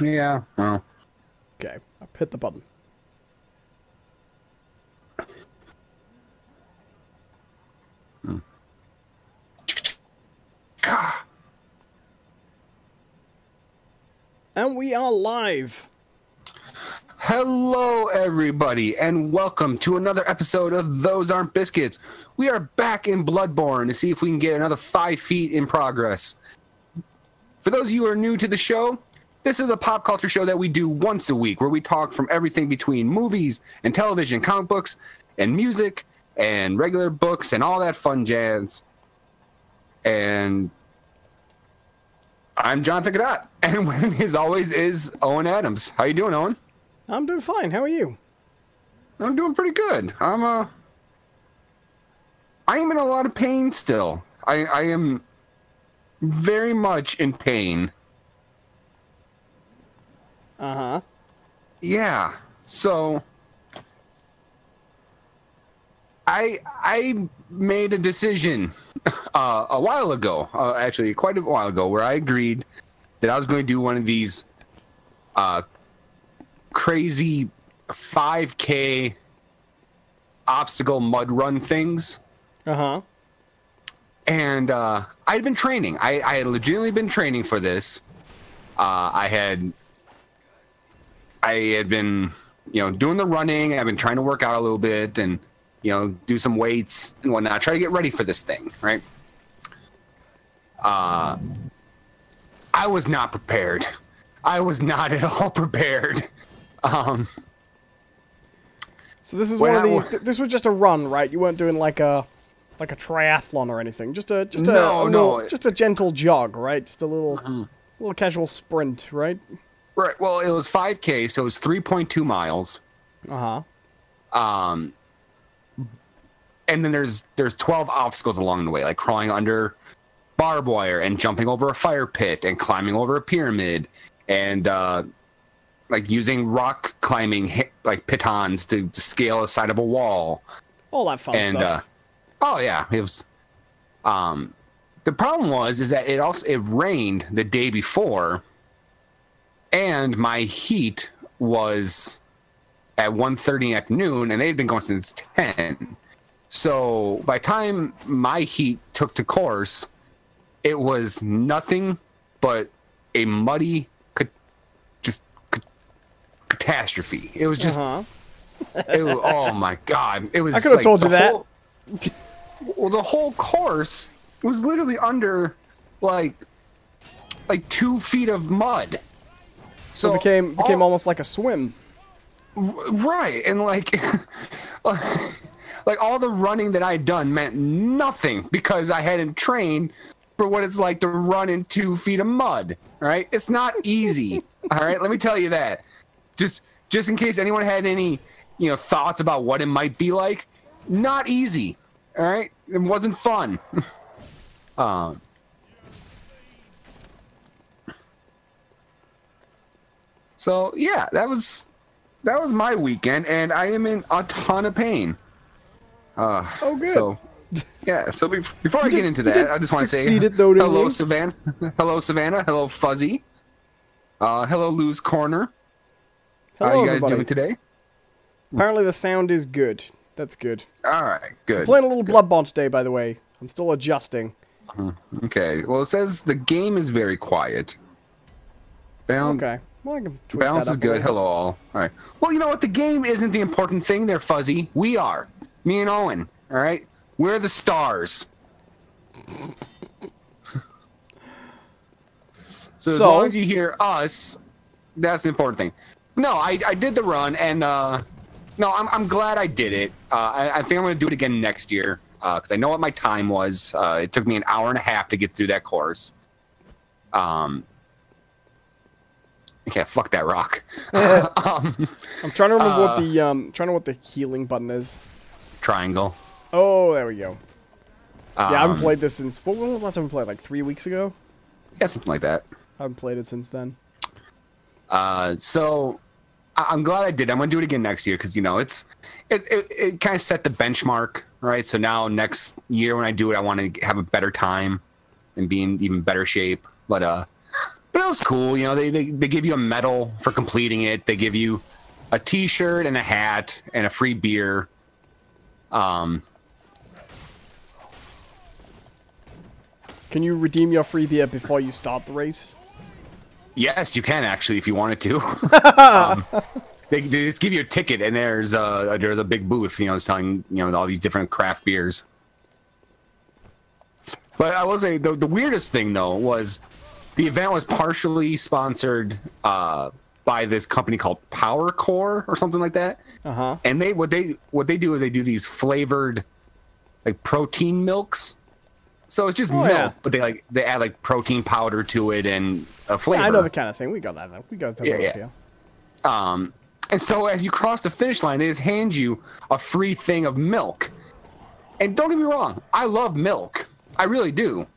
Yeah. Well. Okay, I've hit the button. And we are live. Hello, everybody, and welcome to another episode of Those Aren't Biscuits. We are back in Bloodborne to see if we can get another 5 feet in progress. For those of you who are new to the show, this is a pop culture show that we do once a week, where we talk from everything between movies and television, comic books, and music, and regular books, and all that fun jazz. And I'm Jonathan Gadot, and with me, as always, is Owen Adams. How you doing, Owen? I'm doing fine. How are you? I'm doing pretty good. I am in a lot of pain still. I am very much in pain. Uh-huh. Yeah. So I made a decision a while ago, actually quite a while ago, where I agreed that I was going to do one of these crazy 5K obstacle mud run things. Uh-huh. And I'd been training. I had legitimately been training for this. I had been, doing the running. I've been trying to work out a little bit and, do some weights and whatnot. Try to get ready for this thing, right? I was not prepared. I was not at all prepared. So this is one of these. This was just a run, right? You weren't doing like a triathlon or anything. Just a gentle jog, right? Just a little casual sprint, right? Right. Well, it was 5K, so it was 3.2 miles. Uh-huh. And then there's 12 obstacles along the way, like crawling under barbed wire and jumping over a fire pit and climbing over a pyramid and like using rock climbing like pitons to scale the side of a wall. All that fun stuff. Oh yeah, it was. The problem is that it rained the day before, and my heat was at 1:30 in the afternoon, and they'd been going since 10. So by the time my heat took the course, it was nothing but a muddy, catastrophe. It was just. Oh my god! It was. I could have told you that. Well, the whole course was literally under, like 2 feet of mud. So it became almost like a swim. Right, and like all the running that I'd done meant nothing because I hadn't trained for what it's like to run in 2 feet of mud. Right? It's not easy. All right, let me tell you that. Just in case anyone had any, thoughts about what it might be like, not easy. All right, it wasn't fun. So yeah, that was my weekend, and I am in a ton of pain. Oh, good. So yeah, so before I get into that, I just want to say hello, Savannah. Hello, Savannah. Hello, Fuzzy. Hello, Lou's Corner. Hello, How are you guys everybody. doing today? Apparently the sound is good. That's good. All right, good. I'm playing a little Bloodborne today, by the way. I'm still adjusting. Okay. Well, it says the game is very quiet. Okay. Well, I can tweak Balance that up is good. Hello, all. All right. Well, you know what? The game isn't the important thing there, Fuzzy. We are. Me and Owen. All right? We're the stars. So as long as you hear us, that's the important thing. No, I did the run, and no, I'm glad I did it. I think I'm going to do it again next year because I know what my time was. It took me an hour and a half to get through that course. Yeah, fuck that rock. I'm trying to remember what the healing button is. Triangle. Oh, there we go. Yeah, I haven't played this since. When was the last time we played? Like 3 weeks ago? Yeah, something like that. I haven't played it since then. So I'm glad I did. I'm gonna do it again next year because it kind of set the benchmark, right? So now next year when I do it, I want to have a better time and be in even better shape. But But it was cool, you know. They give you a medal for completing it. They give you a T-shirt and a hat and a free beer. Can you redeem your free beer before you start the race? Yes, you can actually if you wanted to. They just give you a ticket, and there's a big booth, you know, selling, you know, all these different craft beers. But I will say the weirdest thing though was the event was partially sponsored by this company called Power Core or something like that. And what they do is they do these flavored like protein milks. So it's just milk, but they add like protein powder to it and a flavor. Yeah, I know the kind of thing. We got that. We got that here. And so as you cross the finish line, they just hand you a free thing of milk. And don't get me wrong, I love milk. I really do.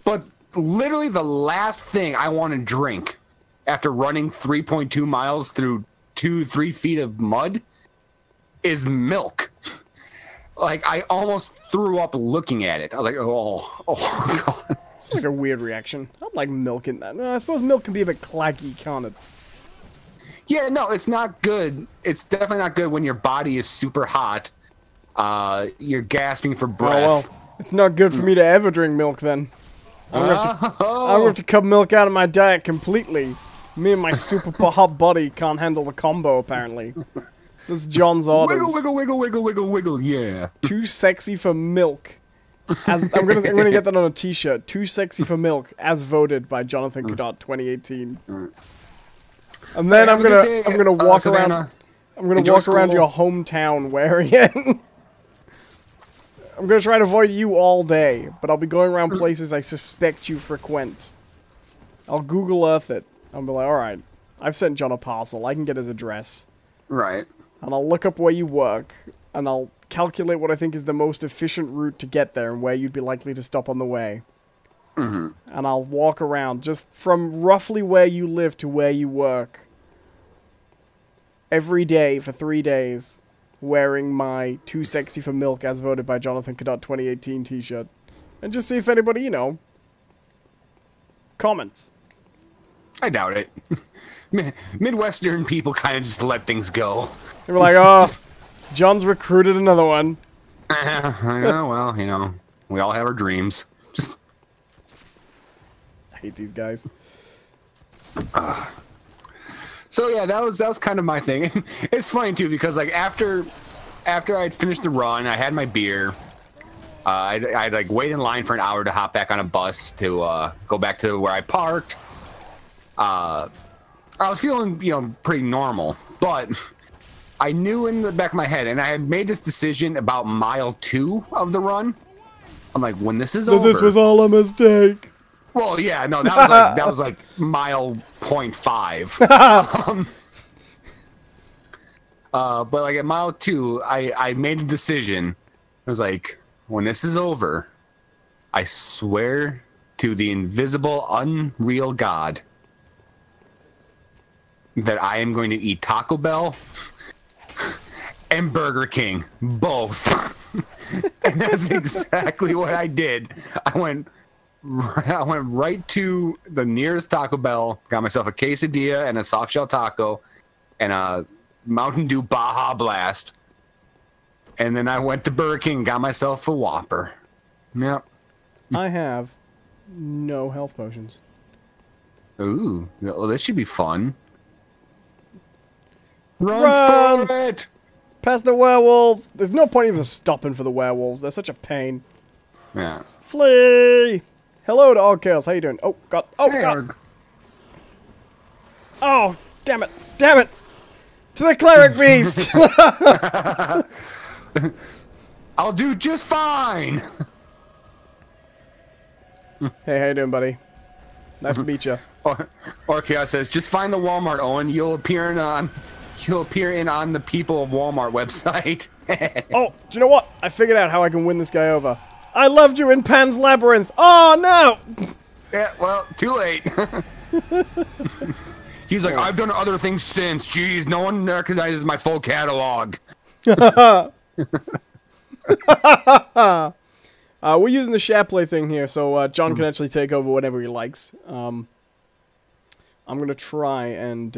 But literally the last thing I want to drink after running 3.2 miles through 2-3 feet of mud is milk. Like, I almost threw up looking at it. I was like, oh God. It's like a weird reaction. I don't like milk in that. No, I suppose milk can be a bit claggy, can't it? Yeah, no, it's not good. It's definitely not good when your body is super hot. You're gasping for breath. Oh, well, it's not good for me to ever drink milk then. I'm gonna have to cut milk out of my diet completely. Me and my super hot body can't handle the combo, apparently. That's John's orders. Wiggle, yeah. Too sexy for milk. I'm gonna get that on a T-shirt. Too sexy for milk, as voted by Jonathan Cadot 2018. And then I'm gonna walk around. I'm gonna walk around your hometown wearing it. I'm gonna try to avoid you all day, but I'll be going around places I suspect you frequent. I'll Google Earth it. I'll be like, all right, I've sent John a parcel. I can get his address. Right. And I'll look up where you work, and I'll calculate what I think is the most efficient route to get there and where you'd be likely to stop on the way. And I'll walk around just from roughly where you live to where you work every day for 3 days, wearing my Too Sexy for Milk as voted by Jonathan Cadot 2018 t-shirt. And just see if anybody, you know, comments. I doubt it. Midwestern people kind of just let things go. They were like, oh, John's recruited another one. Yeah, well, you know, we all have our dreams. Just, I hate these guys. So yeah, that was kind of my thing. It's funny too because like after I'd finished the run, I had my beer. I'd like wait in line for an hour to hop back on a bus to go back to where I parked. I was feeling, you know, pretty normal, but I knew in the back of my head, and I had made this decision about mile 2 of the run. I'm like, when this is over, this was all a mistake. Well, yeah, no, that was like mile 0.5. But like at mile 2, I made a decision. I was like, when this is over, I swear to the invisible, unreal God that I am going to eat Taco Bell and Burger King, both. And that's exactly what I did. I went right to the nearest Taco Bell, got myself a quesadilla and a soft shell taco and a Mountain Dew Baja Blast. And then I went to Burger King and got myself a Whopper. Yep. I have no health potions. Ooh, well, this should be fun. Run for it! Past the werewolves! There's no point even stopping for the werewolves. They're such a pain. Yeah. Flee! Hello to all chaos. How you doing? Oh, God. Oh, hey, God. Oh, damn it. Damn it! To the cleric beast! I'll do just fine! Hey, how you doing, buddy? Nice to meet you. Or Chaos says, just find the Walmart, Owen. You'll appear in on the People of Walmart website. Oh, do you know what? I figured out how I can win this guy over. I loved you in Pan's Labyrinth. Oh, no! Yeah, well, too late. He's like, I've done other things since. Jeez, no one recognizes my full catalog. We're using the share play thing here, so John can actually take over whatever he likes. I'm gonna try and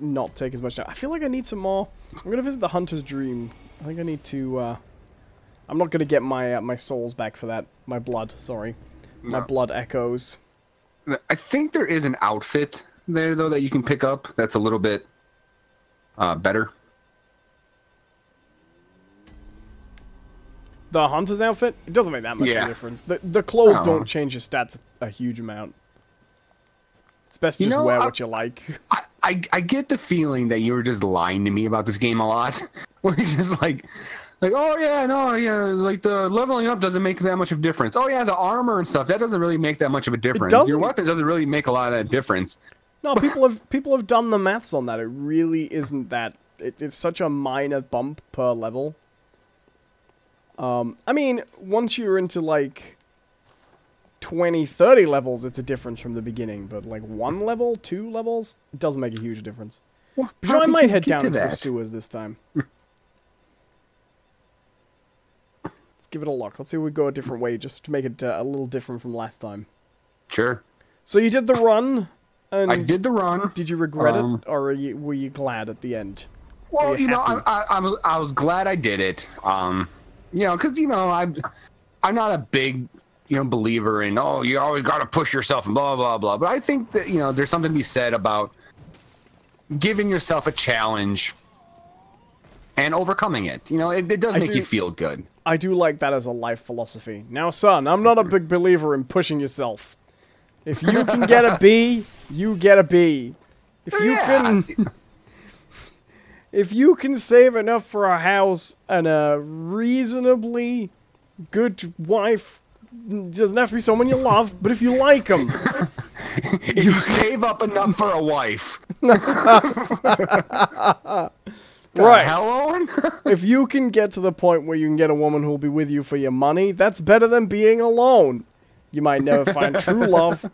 not take as much time. I feel like I need some more. I'm gonna visit the Hunter's Dream. I think I need to. I'm not gonna get my my souls back for that. My blood, sorry, my blood echoes. I think there is an outfit there though that you can pick up. That's a little bit better. The Hunter's outfit? It doesn't make that much of a difference. The clothes don't change your stats a huge amount. It's best to just wear what you like. I get the feeling that you were just lying to me about this game a lot. Where you're just like, oh yeah, no, yeah, like the leveling up doesn't make that much of a difference. Oh yeah, the armor and stuff, that doesn't really make that much of a difference. Your weapons doesn't really make a lot of that difference. No, people have done the maths on that. It really isn't that. It's such a minor bump per level. I mean, once you're into like 20, 30 levels, it's a difference from the beginning. But like 1 level, 2 levels, it doesn't make a huge difference. Well, so I might head down into the sewers this time. Let's give it a look. Let's see if we go a different way, just to make it a little different from last time. Sure. So you did the run. And I did the run. Did you regret it, or were you glad at the end? Well, you know, I was glad I did it. You know, because you know, I'm not a big believer in you always got to push yourself and blah blah blah. But I think that there's something to be said about giving yourself a challenge and overcoming it. You know, it does make you feel good. I do like that as a life philosophy. Now, son, I'm not a big believer in pushing yourself. If you can get a B, you get a B. If you can save enough for a house and a reasonably good wife, doesn't have to be someone you love, but if you like them. If you save up enough for a wife. Right. Hell, Owen? If you can get to the point where you can get a woman who will be with you for your money, that's better than being alone. You might never find true love,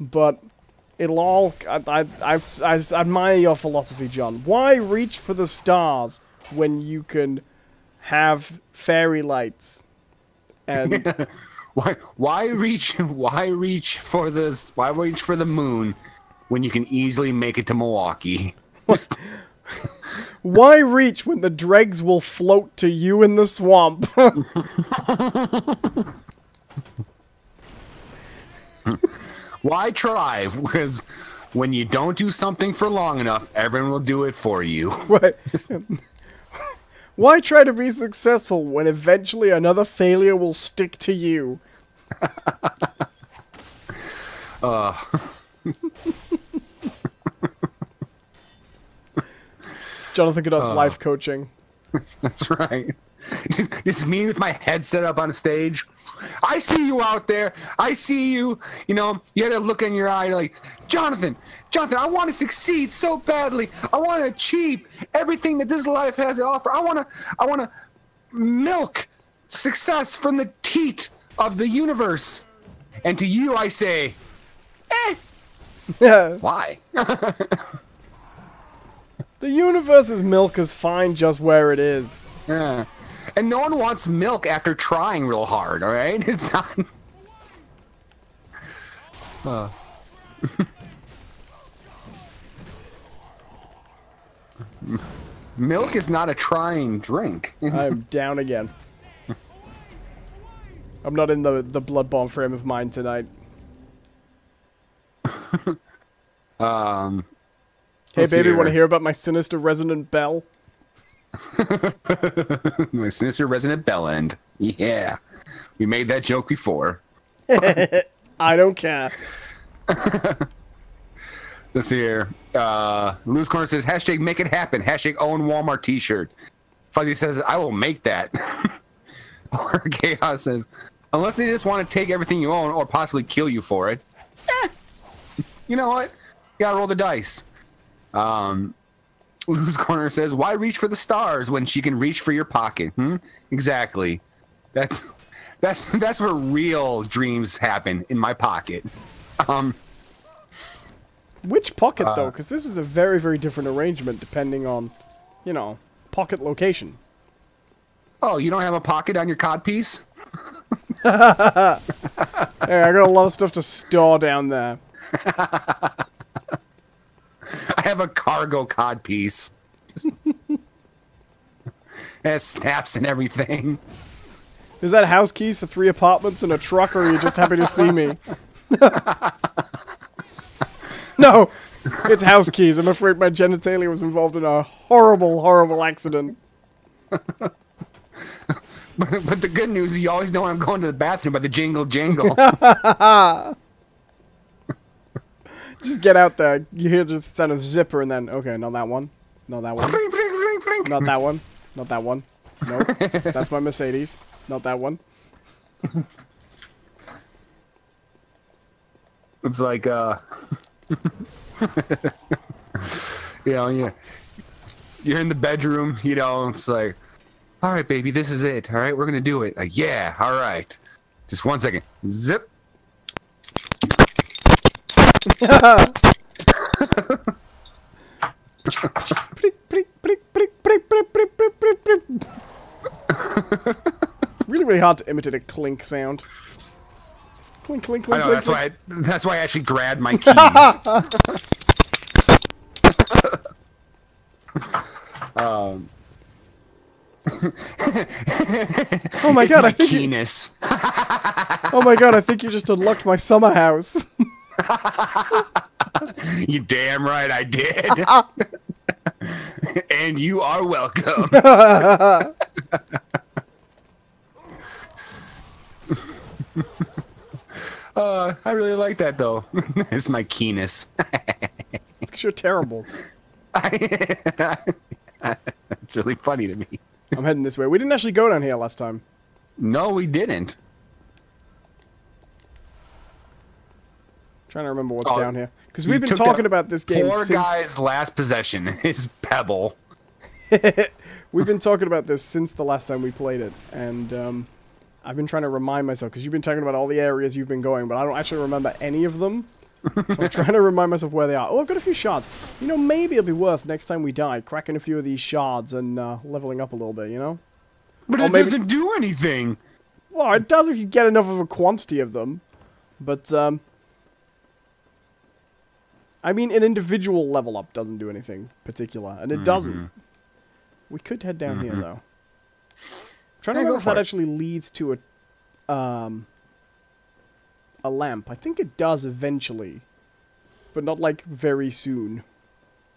but it'll all... I admire your philosophy, John. Why reach for the stars when you can have fairy lights? And why reach for the moon when you can easily make it to Milwaukee? Why reach when the dregs will float to you in the swamp? Why try? Because when you don't do something for long enough, everyone will do it for you. Right. Why try to be successful when eventually another failure will stick to you? Jonathan Goodot's life coaching. That's right. Just me with my headset up on a stage. I see you out there. I see you. You know, you had that look in your eye like, Jonathan, I want to succeed so badly. I want to achieve everything that this life has to offer. I want to milk success from the teat of the universe. And to you, I say, why? The universe's milk is fine just where it is. Yeah. And no one wants milk after trying real hard, alright? It's not... Milk is not a trying drink. I'm down again. I'm not in the Bloodborne frame of mind tonight. Hey baby, want to hear about my sinister resonant bell? My sinister resonant bell end. Yeah. We made that joke before. I don't care. Let's see here. Loose Corner says, hashtag make it happen. Hashtag own Walmart t-shirt. Fuzzy says, I will make that. Or Chaos says, unless they just want to take everything you own or possibly kill you for it. You know what? You gotta roll the dice. Loose Corner says, why reach for the stars when she can reach for your pocket? Exactly. That's where real dreams happen, in my pocket. Which pocket, though? Because this is a very, very different arrangement depending on, you know, pocket location. Oh, you don't have a pocket on your codpiece? Hey, I got a lot of stuff to store down there. have a cargo codpiece. It has snaps and everything. Is that house keys for 3 apartments and a truck, or are you just happy to see me? No, it's house keys. I'm afraid my genitalia was involved in a horrible, horrible accident. But the good news is you always know when I'm going to the bathroom by the jingle jangle. Just get out there. You hear the sound of zipper and then, okay, not that one. Not that one. Not that one. Not that one. Nope. That's my Mercedes. Not that one. It's like, you know, you're in the bedroom, you know, it's like, all right, baby, this is it. All right, we're going to do it. Like, yeah, all right. Just 1 second. Zip. Really, really hard to imitate a clink sound. Clink, clink, clink, I know, clink. that's why I actually grabbed my keys. Oh my god, I think keenness. Oh my god, I think you just unlocked my summer house. You damn right I did. And you are welcome. I really like that though. It's my keenness. It's 'cause you're terrible. It's really funny to me. I'm heading this way. We didn't actually go down here last time. No, we didn't. Trying to remember what's down here. Because we've been talking about this game since... Poor guy's last possession is Pebble. We've been talking about this since the last time we played it. And I've been trying to remind myself, because you've been talking about all the areas you've been going, but I don't actually remember any of them. So I'm trying to remind myself where they are. Oh, I've got a few shards. You know, maybe it'll be worth, next time we die, cracking a few of these shards and leveling up a little bit, you know? But it doesn't do anything. Well, it does if you get enough of a quantity of them. But, I mean, an individual level up doesn't do anything particular, and it doesn't. We could head down here, though. I'm trying to remember if that actually leads to a lamp. I think it does eventually, but not, like, very soon.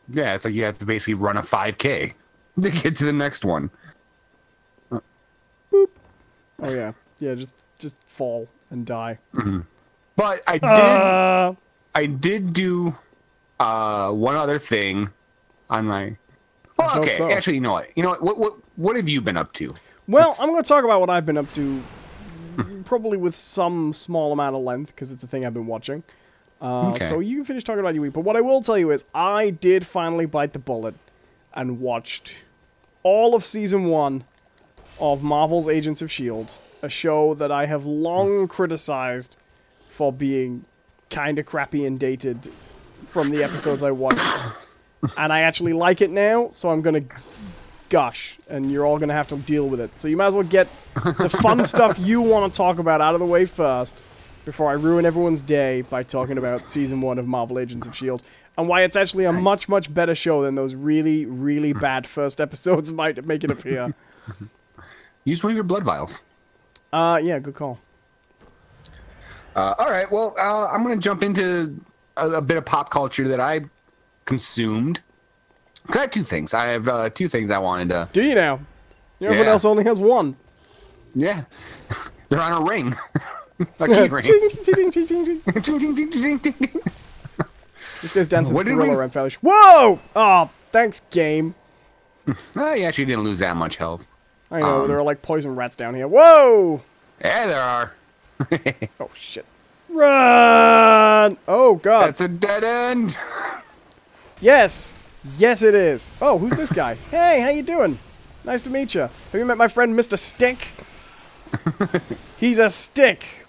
Yeah, it's like you have to basically run a 5K to get to the next one. Boop. Oh, yeah. Yeah, just fall and die. But I did do one other thing on my... Oh, okay, so. Actually, you know what? What have you been up to? Well, I'm going to talk about what I've been up to, probably with some small amount of length, because it's a thing I've been watching. So you can finish talking about your week. But what I will tell you is, I did finally bite the bullet and watched all of Season 1 of Marvel's Agents of S.H.I.E.L.D., a show that I have long criticized for being kind of crappy and dated from the episodes I watched. And I actually like it now, so I'm going to gush, and you're all going to have to deal with it. So you might as well get the fun stuff you want to talk about out of the way first, before I ruin everyone's day by talking about Season 1 of Marvel Agents of S.H.I.E.L.D., and why it's actually a much, much better show than those really, really bad first episodes might make it appear. Use one of your blood vials. Yeah, good call. Alright, well, I'm going to jump into a bit of pop culture that I consumed. Because I have two things. I have two things I wanted to... Do you now? Everyone else only has one. Yeah. They're on a ring. A key ring. This guy's dancing Thriller and Fetish. Whoa! Oh, thanks, game. Well, you actually didn't lose that much health. I know, there are like poison rats down here. Whoa! Yeah, there are. Oh, shit. Run! Oh, God. That's a dead end. Yes. Yes, it is. Oh, who's this guy? Hey, how you doing? Nice to meet you. Have you met my friend Mr. Stick? He's a stick.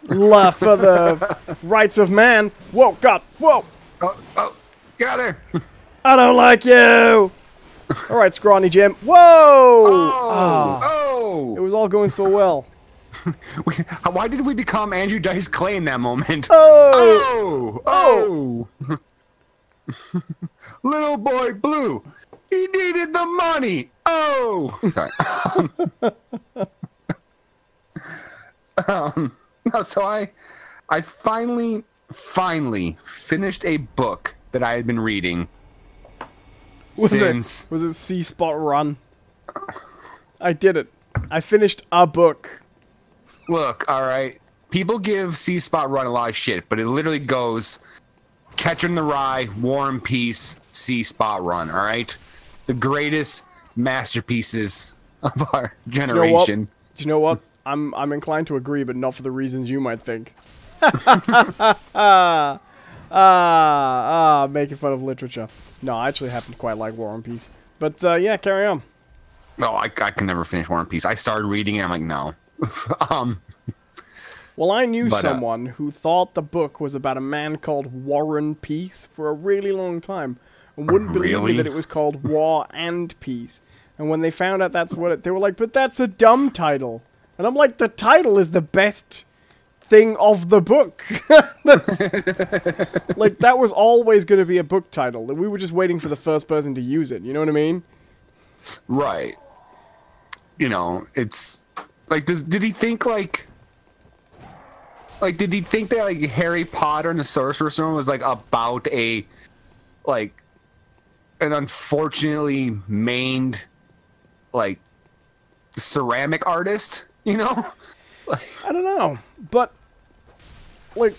La for the rights of man. Whoa, God. Whoa. Oh, get out of there. I don't like you. All right, Scrawny Jim. Whoa. Oh. It was all going so well. Why did we become Andrew Dice Clay in that moment? Oh. Little boy Blue, he needed the money. Oh, sorry. No, so I finally finished a book that I had been reading. Was it C Spot Run? I did it. I finished a book. Look, all right. People give C Spot Run a lot of shit, but it literally goes Catcher in the Rye, War and Peace, C Spot Run. All right, the greatest masterpieces of our generation. Do you know what? I'm inclined to agree, but not for the reasons you might think. Making fun of literature. No, I actually happen to quite like War and Peace. But yeah, carry on. No, I can never finish War and Peace. I started reading it, I'm like, no. Well, I knew someone who thought the book was about a man called Warren Peace for a really long time, and wouldn't believe me that it was called War and Peace. And when they found out that's what they were like, but that's a dumb title. And I'm like, the title is the best thing of the book. That's like, that was always going to be a book title. We were just waiting for the first person to use it. You know what I mean? Right. You know, it's like, did he think did he think that like Harry Potter and the Sorcerer's Stone was like about an unfortunately maimed like ceramic artist? You know, I don't know, but like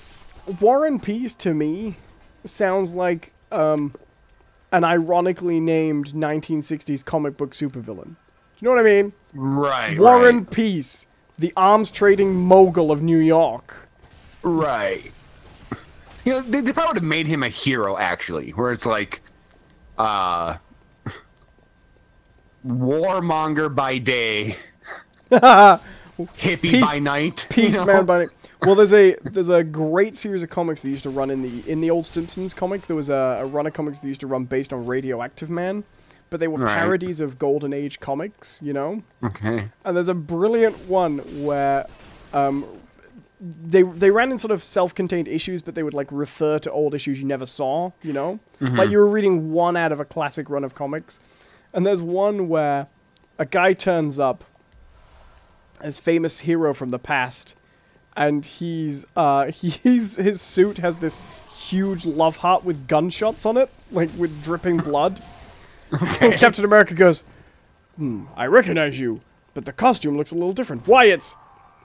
War and Peace to me sounds like an ironically named 1960s comic book supervillain. You know what I mean? Right. War and Peace, the arms trading mogul of New York. Right. You know, they probably would have made him a hero, actually, where it's like, warmonger by day, hippie by night, peace man by night. Well, there's a great series of comics that used to run in the old Simpsons comic. There was a run of comics that used to run based on Radioactive Man, but they were parodies of Golden Age comics, you know? Okay. And there's a brilliant one where they ran in sort of self-contained issues, but they would like refer to old issues you never saw, you know? Mm-hmm. Like you were reading one out of a classic run of comics. And there's one where a guy turns up as famous hero from the past, and his suit has this huge love heart with gunshots on it, like with dripping blood. Okay. And Captain America goes, I recognize you, but the costume looks a little different. Why, it's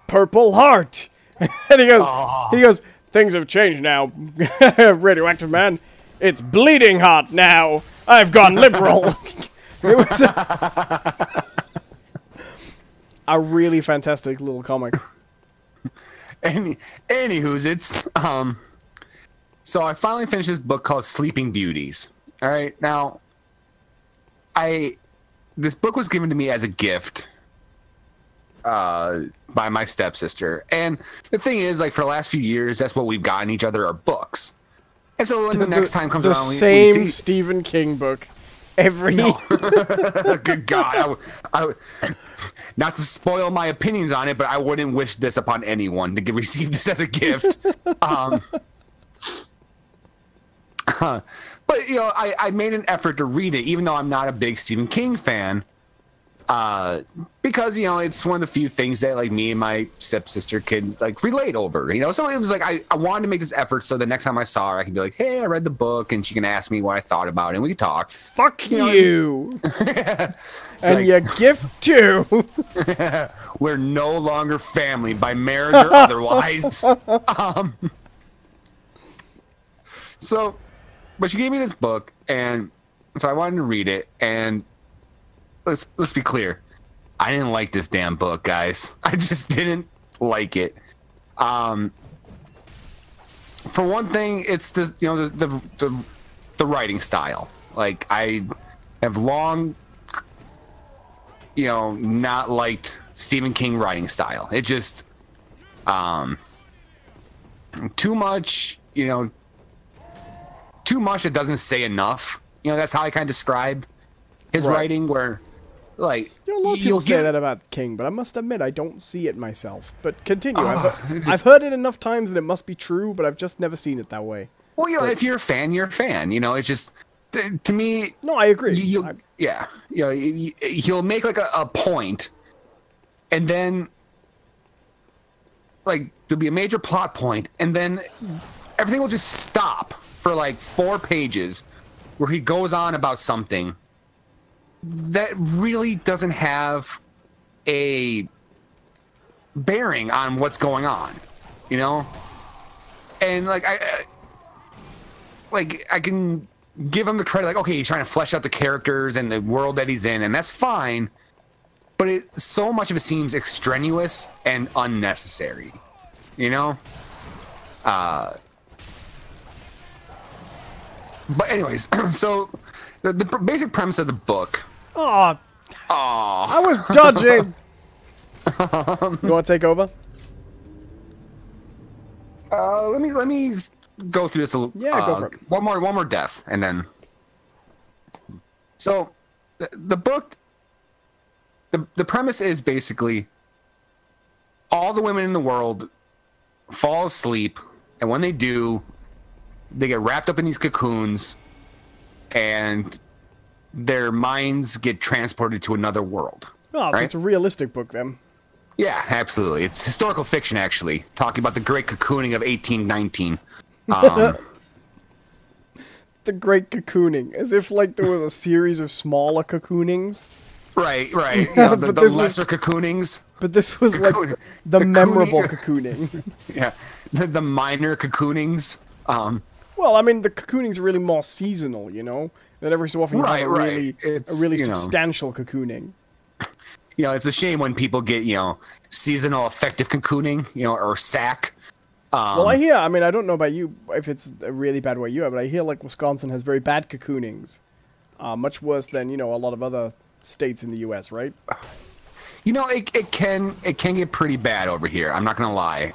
Purple Heart. And he goes, things have changed now, Radioactive Man. It's Bleeding Heart now. I've gone liberal. It was a really fantastic little comic. Anywho's, it's so I finally finished this book called Sleeping Beauties. All right, now this book was given to me as a gift by my stepsister, and the thing is, like, for the last few years, that's what we've gotten each other are books. And so when the next time comes around, we see Stephen King book every. No. Good God, I not to spoil my opinions on it, but I wouldn't wish this upon anyone to receive this as a gift. But you know, I made an effort to read it, even though I'm not a big Stephen King fan. Because, you know, it's one of the few things that, like, me and my stepsister could, like, relate over, you know? So it was like, I wanted to make this effort so the next time I saw her, I could be like, hey, I read the book, and she can ask me what I thought about it, and we could talk. Fuck you! And like, your gift, too! We're no longer family, by marriage or otherwise. So, but she gave me this book, and so I wanted to read it, and let's be clear. I didn't like this damn book, guys. I just didn't like it. For one thing, it's this, you know, the writing style. Like, I have long, you know, not liked Stephen King writing style. It just too much, you know, too much that doesn't say enough. You know, that's how I kind of describe his writing, where, like, you know, a lot of people say that about King, but I must admit I don't see it myself. But continue. I've heard it enough times that it must be true, but I've just never seen it that way. Well, you know, if you're a fan, you're a fan. You know, it's just to me. No, I agree. Yeah, you know, he'll make like a point, and then like there'll be a major plot point, and then everything will just stop for like 4 pages, where he goes on about something that really doesn't have a bearing on what's going on, you know. And like I can give him the credit, like, okay, he's trying to flesh out the characters and the world that he's in, and that's fine. But so much of it seems extraneous and unnecessary, you know? But anyways, so the basic premise of the book. Oh, I was dodging. You want to take over? Let me go through this a little. Yeah, go for it. One more death, and then. So, the book. The premise is basically all the women in the world fall asleep, and when they do, they get wrapped up in these cocoons, and their minds get transported to another world. Oh, so it's a realistic book then. Yeah, absolutely. It's historical fiction, actually, talking about the great cocooning of 1819. The great cocooning, as if like there was a series of smaller cocoonings. Right. You know, the lesser cocoonings. But this was like the memorable cocooning. Yeah, the minor cocoonings. Well, I mean, the cocoonings are really more seasonal, you know? That every so often you have a really substantial cocooning. You know, it's a shame when people get, you know, seasonal effective cocooning, you know, or sack. Well, I hear, I mean, I don't know about you, if it's a really bad way you are, but I hear, like, Wisconsin has very bad cocoonings. Much worse than, you know, a lot of other states in the U.S., right? You know, it can get pretty bad over here. I'm not gonna lie.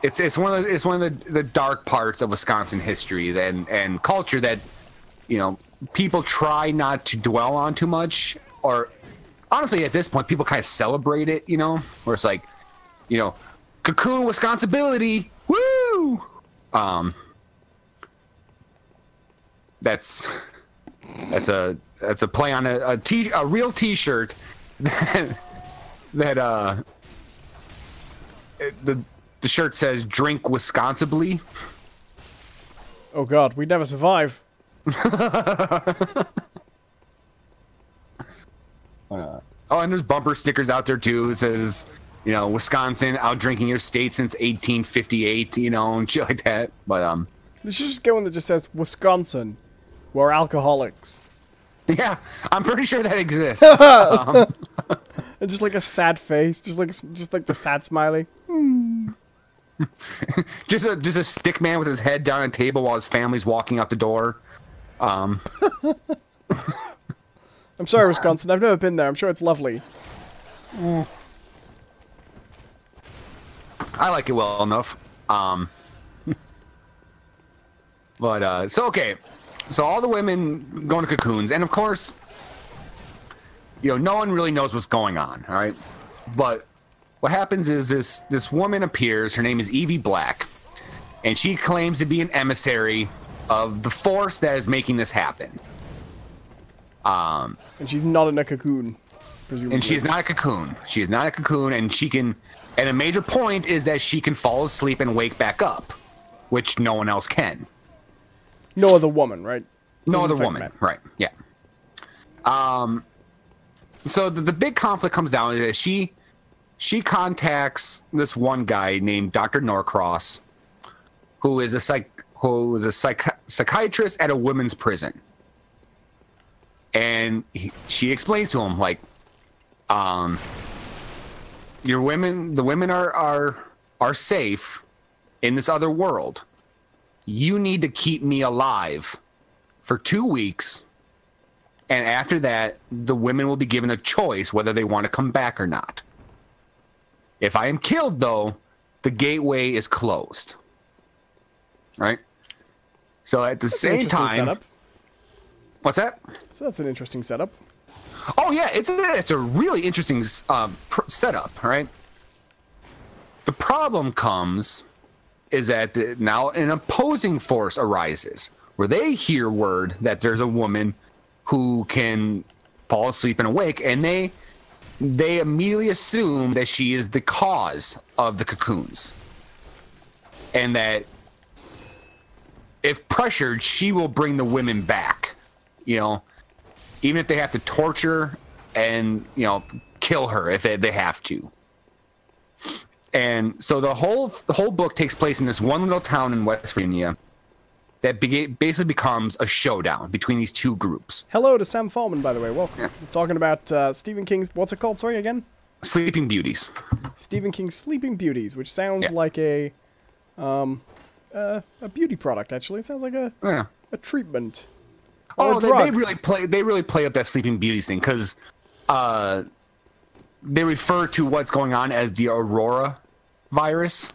It's one of the dark parts of Wisconsin history and culture that, you know, people try not to dwell on too much, or honestly at this point people kind of celebrate it, you know, where it's like, you know, cocoon Wisconsinability, woo. That's a play on a real T-shirt that the shirt says "Drink Wisconsinably." Oh God, we'd never survive. Oh, and there's bumper stickers out there too. It says, you know, Wisconsin out drinking your state since 1858, you know, and shit like that. But you should just get one that just says Wisconsin, we're alcoholics. Yeah, I'm pretty sure that exists. And just like a sad face, just like the sad smiley. just a stick man with his head down on a table while his family's walking out the door. I'm sorry, Wisconsin. I've never been there. I'm sure it's lovely. I like it well enough. But so okay, so all the women going to cocoons, and of course, you know, no one really knows what's going on. All right, but what happens is this woman appears. Her name is Evie Black, and she claims to be an emissary of the force that is making this happen. And she's not in a cocoon, presumably. And she's not a cocoon. She is not a cocoon, and she can. And a major point is that she can fall asleep and wake back up, which no one else can. No other woman, right? No other woman, right? Yeah. So the big conflict comes down to that she contacts this one guy named Dr. Norcross, who is a psychiatrist at a women's prison. And she explains to him, like, the women are safe in this other world. You need to keep me alive for 2 weeks, and after that, the women will be given a choice whether they want to come back or not. If I am killed, though, the gateway is closed. Right? So at the same time... Setup. What's that? So that's an interesting setup. Oh yeah, it's a really interesting setup, right? The problem comes is that now an opposing force arises where they hear word that there's a woman who can fall asleep and awake, and they immediately assume that she is the cause of the cocoons, and that if pressured, she will bring the women back, you know, even if they have to torture and, you know, kill her if they have to. And so the whole book takes place in this one little town in West Virginia that basically becomes a showdown between these two groups. Hello to Sam Fallman, by the way. Welcome. Yeah. We're talking about Stephen King's, what's it called? Sorry, again? Sleeping Beauties. Stephen King's Sleeping Beauties, which sounds like a beauty product. Actually, it sounds like a treatment. Oh, they really play up that Sleeping Beauties thing, because they refer to what's going on as the Aurora virus,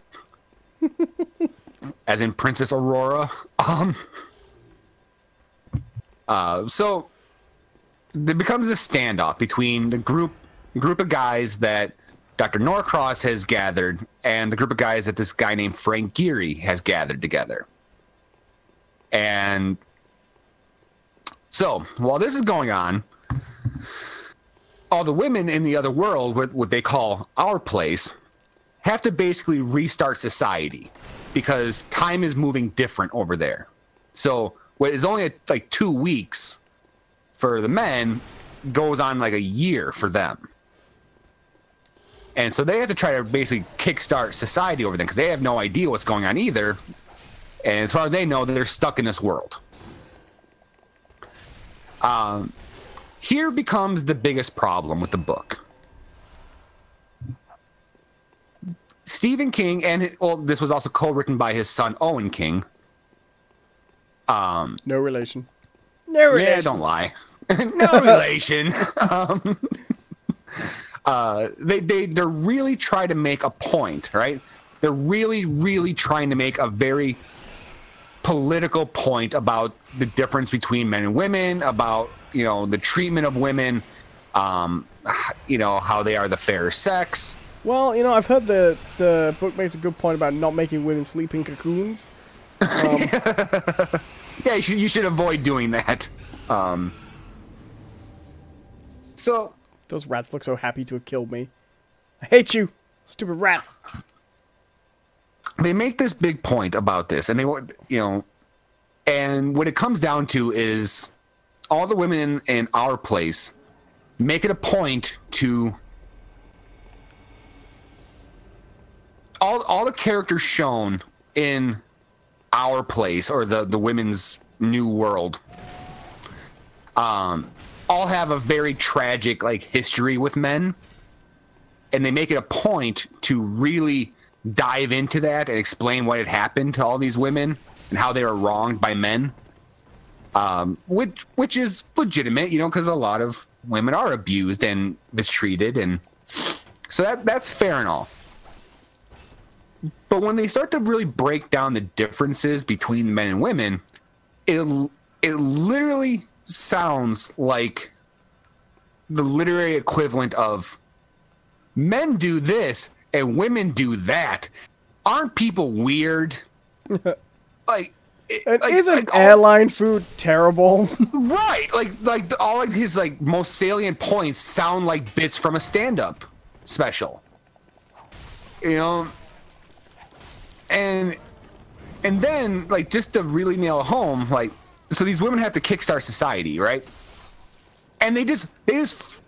as in Princess Aurora. So there becomes a standoff between the group of guys that Dr. Norcross has gathered and the group of guys that this guy named Frank Geary has gathered together. And so while this is going on, all the women in the other world, what they call our place, have to basically restart society because time is moving different over there. So what is only like 2 weeks for the men goes on like a year for them. And so they have to try to basically kickstart society over there because they have no idea what's going on either. And as far as they know, they're stuck in this world. Here becomes the biggest problem with the book. Stephen King, and this was also co-written by his son Owen King. No relation. No relation. Yeah, don't lie. No relation. They're really trying to make a point, right? They're really trying to make a very political point about the difference between men and women, about, you know, the treatment of women, you know, how they are the fairer sex. Well, you know, I've heard the book makes a good point about not making women sleep in cocoons. Yeah, you should avoid doing that. So those rats look so happy to have killed me. I hate you, stupid rats. They make this big point about this, and they, you know, and what it comes down to is all the women in our place make it a point to all the characters shown in our place or the women's new world all have a very tragic like history with men, and they make it a point to really dive into that and explain what had happened to all these women and how they were wronged by men, which is legitimate, you know, because a lot of women are abused and mistreated, and so that's fair and all. But when they start to really break down the differences between men and women, it literally sounds like the literary equivalent of men do this and women do that. Aren't people weird? Isn't airline food terrible? Right. Like all of his like most salient points sound like bits from a stand-up special. You know? And then, like, just to really nail it home, like, so these women have to kickstart society, right? And they just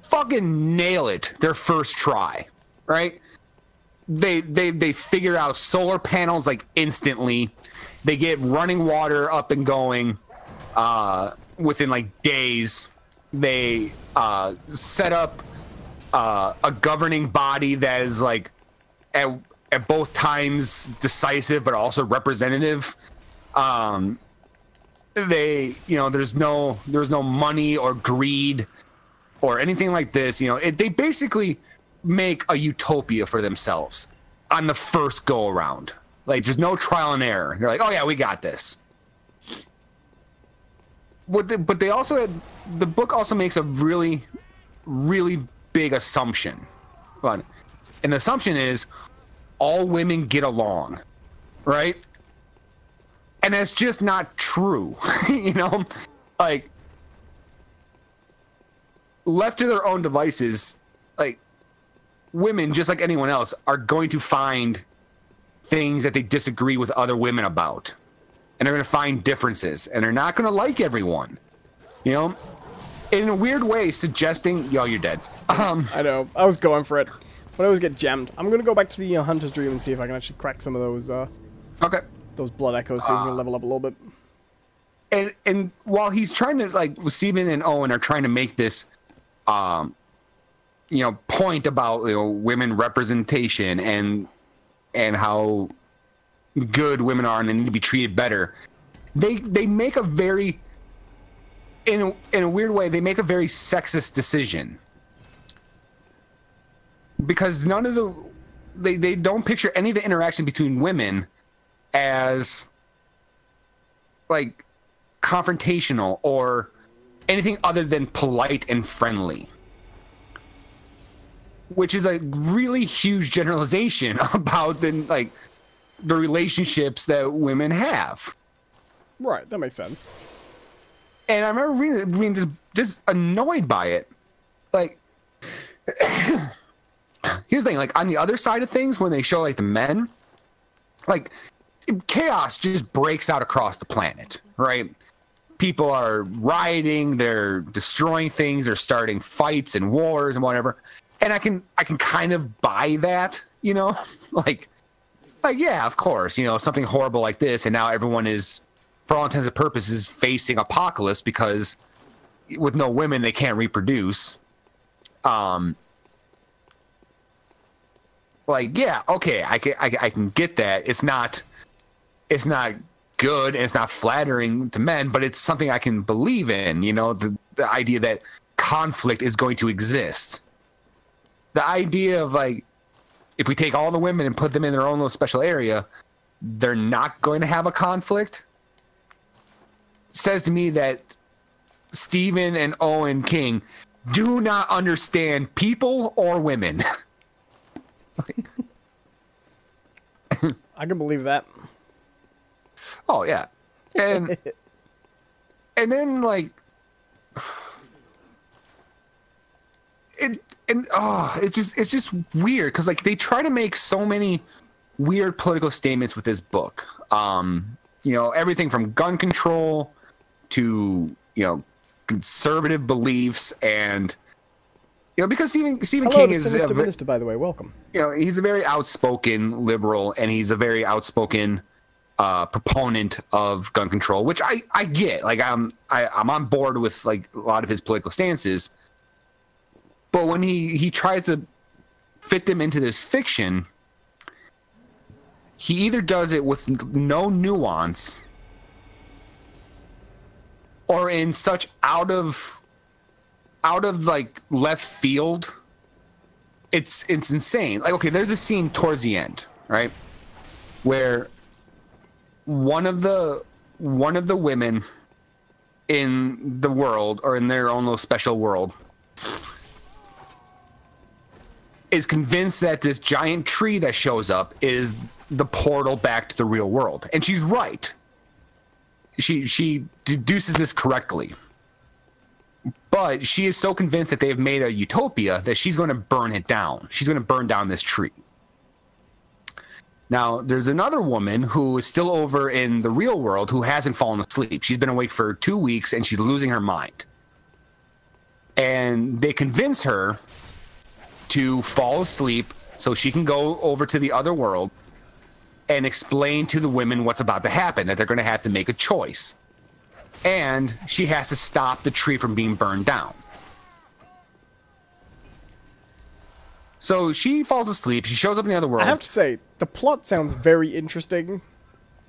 fucking nail it their first try, right? They figure out solar panels like instantly. They get running water up and going within like days. They set up a governing body that is like at both times decisive but also representative. They, you know, there's no money or greed or anything like this. You know, they basically make a utopia for themselves on the first go around. Like, there's no trial and error. They're like, oh yeah, we got this. But they also the book also makes a really big assumption. And the assumption is all women get along. right? And that's just not true. You know, like, left to their own devices, like, women, just like anyone else, are going to find things that they disagree with other women about. And they're going to find differences. And they're not going to like everyone. You know? In a weird way, suggesting... Yo, you're dead. I know. I was going for it. But I always get jammed. I'm going to go back to the Hunter's Dream and see if I can actually crack some of those... okay. Those blood echoes, so we can level up a little bit. And while he's trying to, like, Steven and Owen are trying to make this, you know, point about, you know, women representation and how good women are and they need to be treated better, they make a very, in a weird way, they make a very sexist decision. Because none of the, they don't picture any of the interaction between women as, like, confrontational or anything other than polite and friendly, which is a really huge generalization about the relationships that women have. Right, that makes sense. And I remember being just annoyed by it. Like, here's the thing, like, on the other side of things, when they show, like, the men, like, chaos just breaks out across the planet, right? People are rioting, they're destroying things, they're starting fights and wars and whatever. And I can kind of buy that, you know? like yeah, of course, you know, something horrible like this, and now everyone is, for all intents and purposes, facing apocalypse because with no women they can't reproduce. Like, yeah, okay, I can get that. It's not good and it's not flattering to men, but it's something I can believe in, you know, the idea that conflict is going to exist. The idea of, like, if we take all the women and put them in their own little special area, they're not going to have a conflict, says to me that Stephen and Owen King do not understand people or women. I can believe that. Oh yeah, and then, like, it's just weird because, like, they try to make so many weird political statements with this book. You know, everything from gun control to, you know, conservative beliefs, and, you know, because Stephen King is Mr. Minister, by the way, welcome. You know, he's a very outspoken liberal, and he's a very outspoken proponent of gun control, which I get. Like, I'm on board with, like, a lot of his political stances. But when he tries to fit them into this fiction, he either does it with no nuance or in such out of like left field. It's insane. Like, okay, there's a scene towards the end, right, where one of the women in the world, or in their own little special world, is convinced that this giant tree that shows up is the portal back to the real world. And she's right. She deduces this correctly. But she is so convinced that they've made a utopia that she's going to burn it down. She's going to burn down this tree. Now, there's another woman who is still over in the real world who hasn't fallen asleep. She's been awake for 2 weeks and she's losing her mind. And they convince her to fall asleep so she can go over to the other world and explain to the women what's about to happen, that they're going to have to make a choice. And she has to stop the tree from being burned down. So she falls asleep. She shows up in the other world. I have to say, the plot sounds very interesting.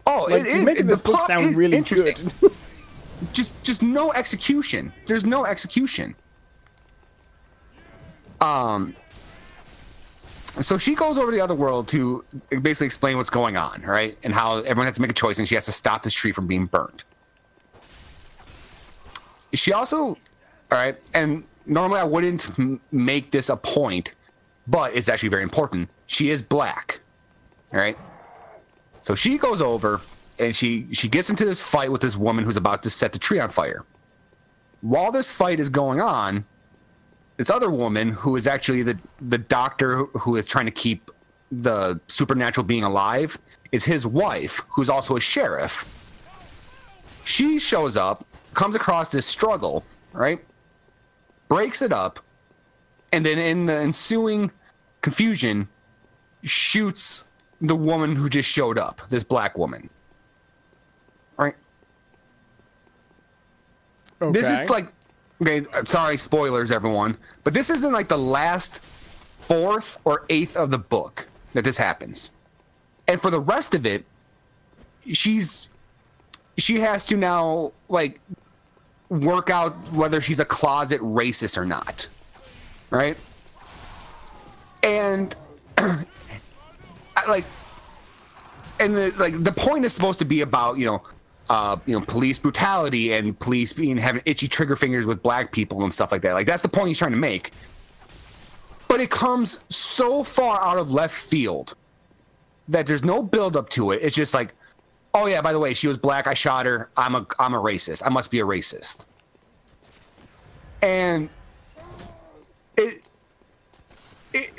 Oh, like, you're making this book sound really good. just no execution. There's no execution. So she goes over to the other world to basically explain what's going on, right? And how everyone has to make a choice and she has to stop this tree from being burned. She also, all right, and normally I wouldn't make this a point, but it's actually very important. She is black, all right? So she goes over and she gets into this fight with this woman who's about to set the tree on fire. While this fight is going on, this other woman, who is actually the doctor who is trying to keep the supernatural being alive, is his wife, who's also a sheriff. She shows up, comes across this struggle, right? Breaks it up, and then in the ensuing confusion, shoots the woman who just showed up, this black woman. Right? Okay. This is like, okay, sorry, spoilers, everyone, but this isn't like the last fourth or eighth of the book that this happens. And for the rest of it, she has to now, like, work out whether she's a closet racist or not. Right? And the point is supposed to be about, police brutality and police having itchy trigger fingers with black people and stuff like that. Like, that's the point he's trying to make. But it comes so far out of left field that there's no build up to it. It's just like, oh yeah, by the way, she was black, I shot her, I'm a racist. I must be a racist. And it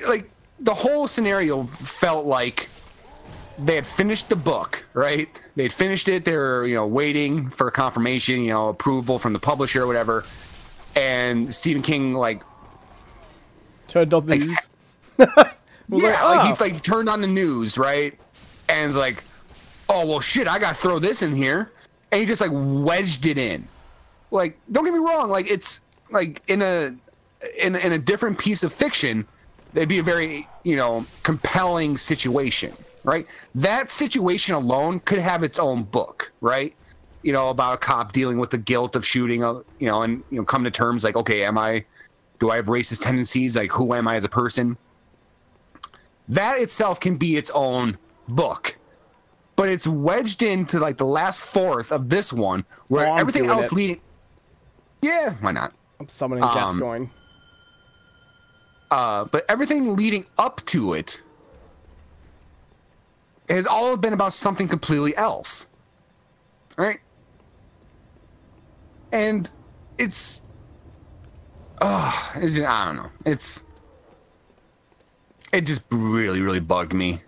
like, the whole scenario felt like they had finished the book, right? They'd finished it. They were, waiting for confirmation, approval from the publisher or whatever. And Stephen King, like, turned on the news. He turned on the news, right? And it's like, oh well, shit, I gotta throw this in here, and he just like wedged it in. Like, don't get me wrong, like, it's like in a different piece of fiction, it'd be a very compelling situation, right? That situation alone could have its own book, right? About a cop dealing with the guilt of shooting, and come to terms like, okay, do I have racist tendencies? Like, who am I as a person? That itself can be its own book. But it's wedged into like the last fourth of this one, where everything else leading. Yeah, why not? I'm summoning Gascoigne. But everything leading up to it has all been about something completely else, right? And it's I don't know. It just really, really bugged me.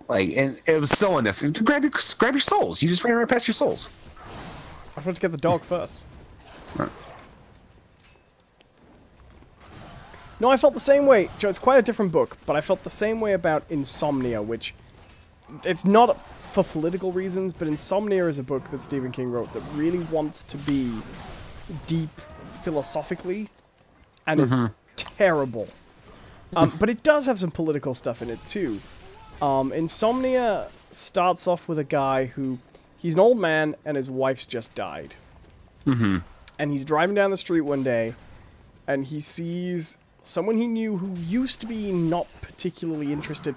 Like, and it was so unnecessary. Grab your souls. You just ran right past your souls. I thought to get the dog first. Right. No, I felt the same way. Joe, it's quite a different book, but I felt the same way about Insomnia, which it's not for political reasons, but Insomnia is a book that Stephen King wrote that really wants to be deep philosophically, and is terrible. But it does have some political stuff in it too. Insomnia starts off with a guy who, he's an old man and his wife's just died. And he's driving down the street one day and he sees someone he knew who used to be not particularly interested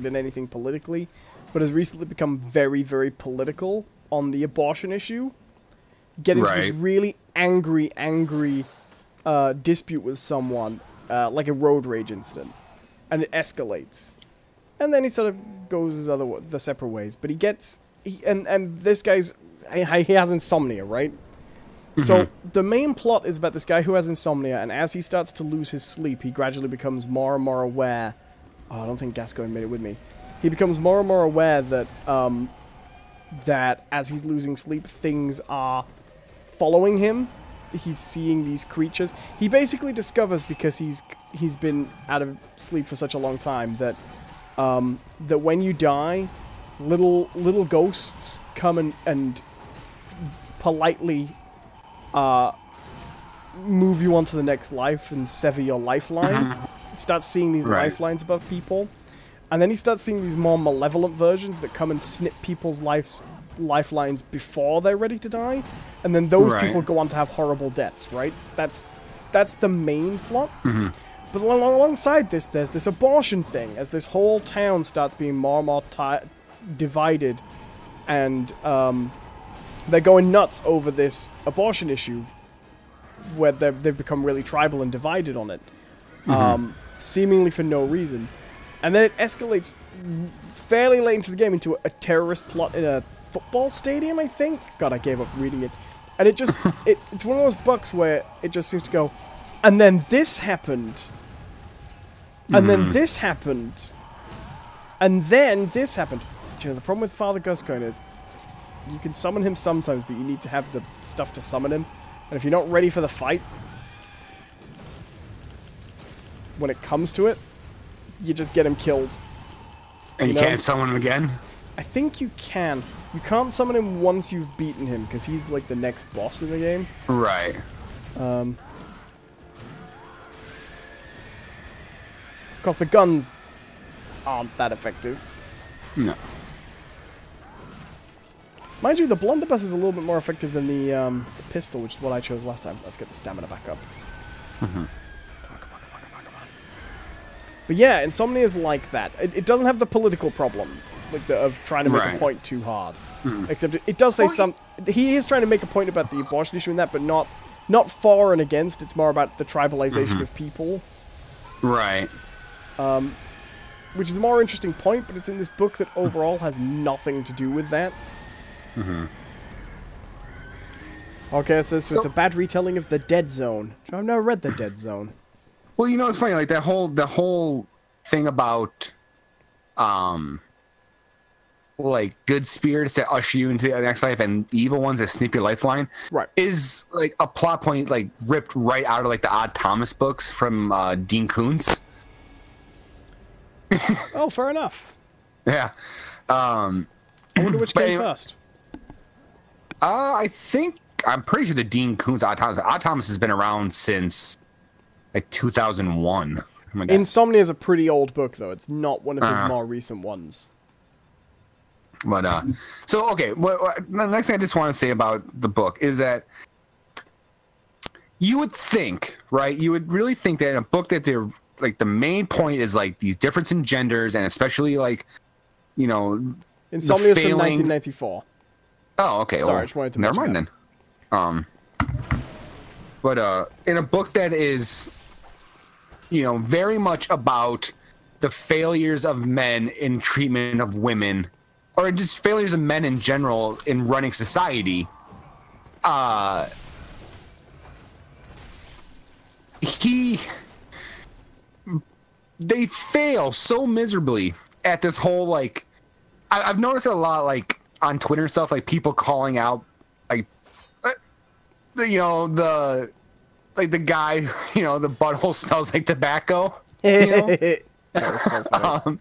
in anything politically, but has recently become very, very political on the abortion issue. Get into this really angry dispute with someone, like a road rage incident, and it escalates. And then he sort of goes the separate ways. But and this guy's, he has insomnia, right? So the main plot is about this guy who has insomnia, and as he starts to lose his sleep, he gradually becomes more and more aware. Oh, I don't think Gascoigne made it with me. He becomes more and more aware that that as he's losing sleep, things are following him. He's seeing these creatures. He basically discovers, because he's been out of sleep for such a long time, that that when you die, little ghosts come and politely move you on to the next life and sever your lifeline. He starts seeing these lifelines above people, and then he starts seeing these more malevolent versions that come and snip people's lifelines before they're ready to die, and then those people go on to have horrible deaths, right? That's the main plot. But alongside this, there's this abortion thing, as this whole town starts being more and more divided, and they're going nuts over this abortion issue, where they've become really tribal and divided on it, seemingly for no reason. And then it escalates fairly late into the game into a terrorist plot in a football stadium, I think. God, I gave up reading it. And it just, it's one of those books where it just seems to go, and then this happened. And then this happened. And then this happened. You know, the problem with Father Gascoigne is you can summon him sometimes, but you need to have the stuff to summon him. And if you're not ready for the fight, when it comes to it, you just get him killed. And you can't summon him again? I think you can. You can't summon him once you've beaten him, because he's like the next boss in the game. Right. Of course, the guns aren't that effective. No. Mind you, the blunderbuss is a little bit more effective than the pistol, which is what I chose last time. Let's get the stamina back up. Mm-hmm. Come on. But yeah, Insomnia is like that. It doesn't have the political problems, like of trying to make a point too hard. Except it does say he is trying to make a point about the abortion issue and that, but not for and against. It's more about the tribalization of people. Right. Which is a more interesting point, but it's in this book that overall has nothing to do with that. Okay, so it's a bad retelling of The Dead Zone. I've never read The Dead Zone. Well, you know, it's funny, like the whole thing about like good spirits that usher you into the next life and evil ones that snip your lifeline, right, is like a plot point like ripped right out of like the Odd Thomas books from Dean Koontz. Oh, fair enough. Yeah. I wonder which came first. I'm pretty sure the Dean Koontz Odd Thomas. Odd Thomas has been around since like 2001. Oh my God. Insomnia is a pretty old book, though. It's not one of his more recent ones. But so okay. The next thing I just want to say about the book is that you would think, right? You would really think that in a book that they're like the main point is like these difference in genders, and especially like, you know, Insomnia is from 1994. Oh, okay. Sorry, well, I just wanted to never mind then. But in a book that is, you know, very much about the failures of men in treatment of women, or just failures of men in general in running society, they fail so miserably at this whole, like, I've noticed it a lot, like, on Twitter and stuff, like, people calling out, like, you know, the guy, you know, the butthole smells like tobacco. You know? That was so funny.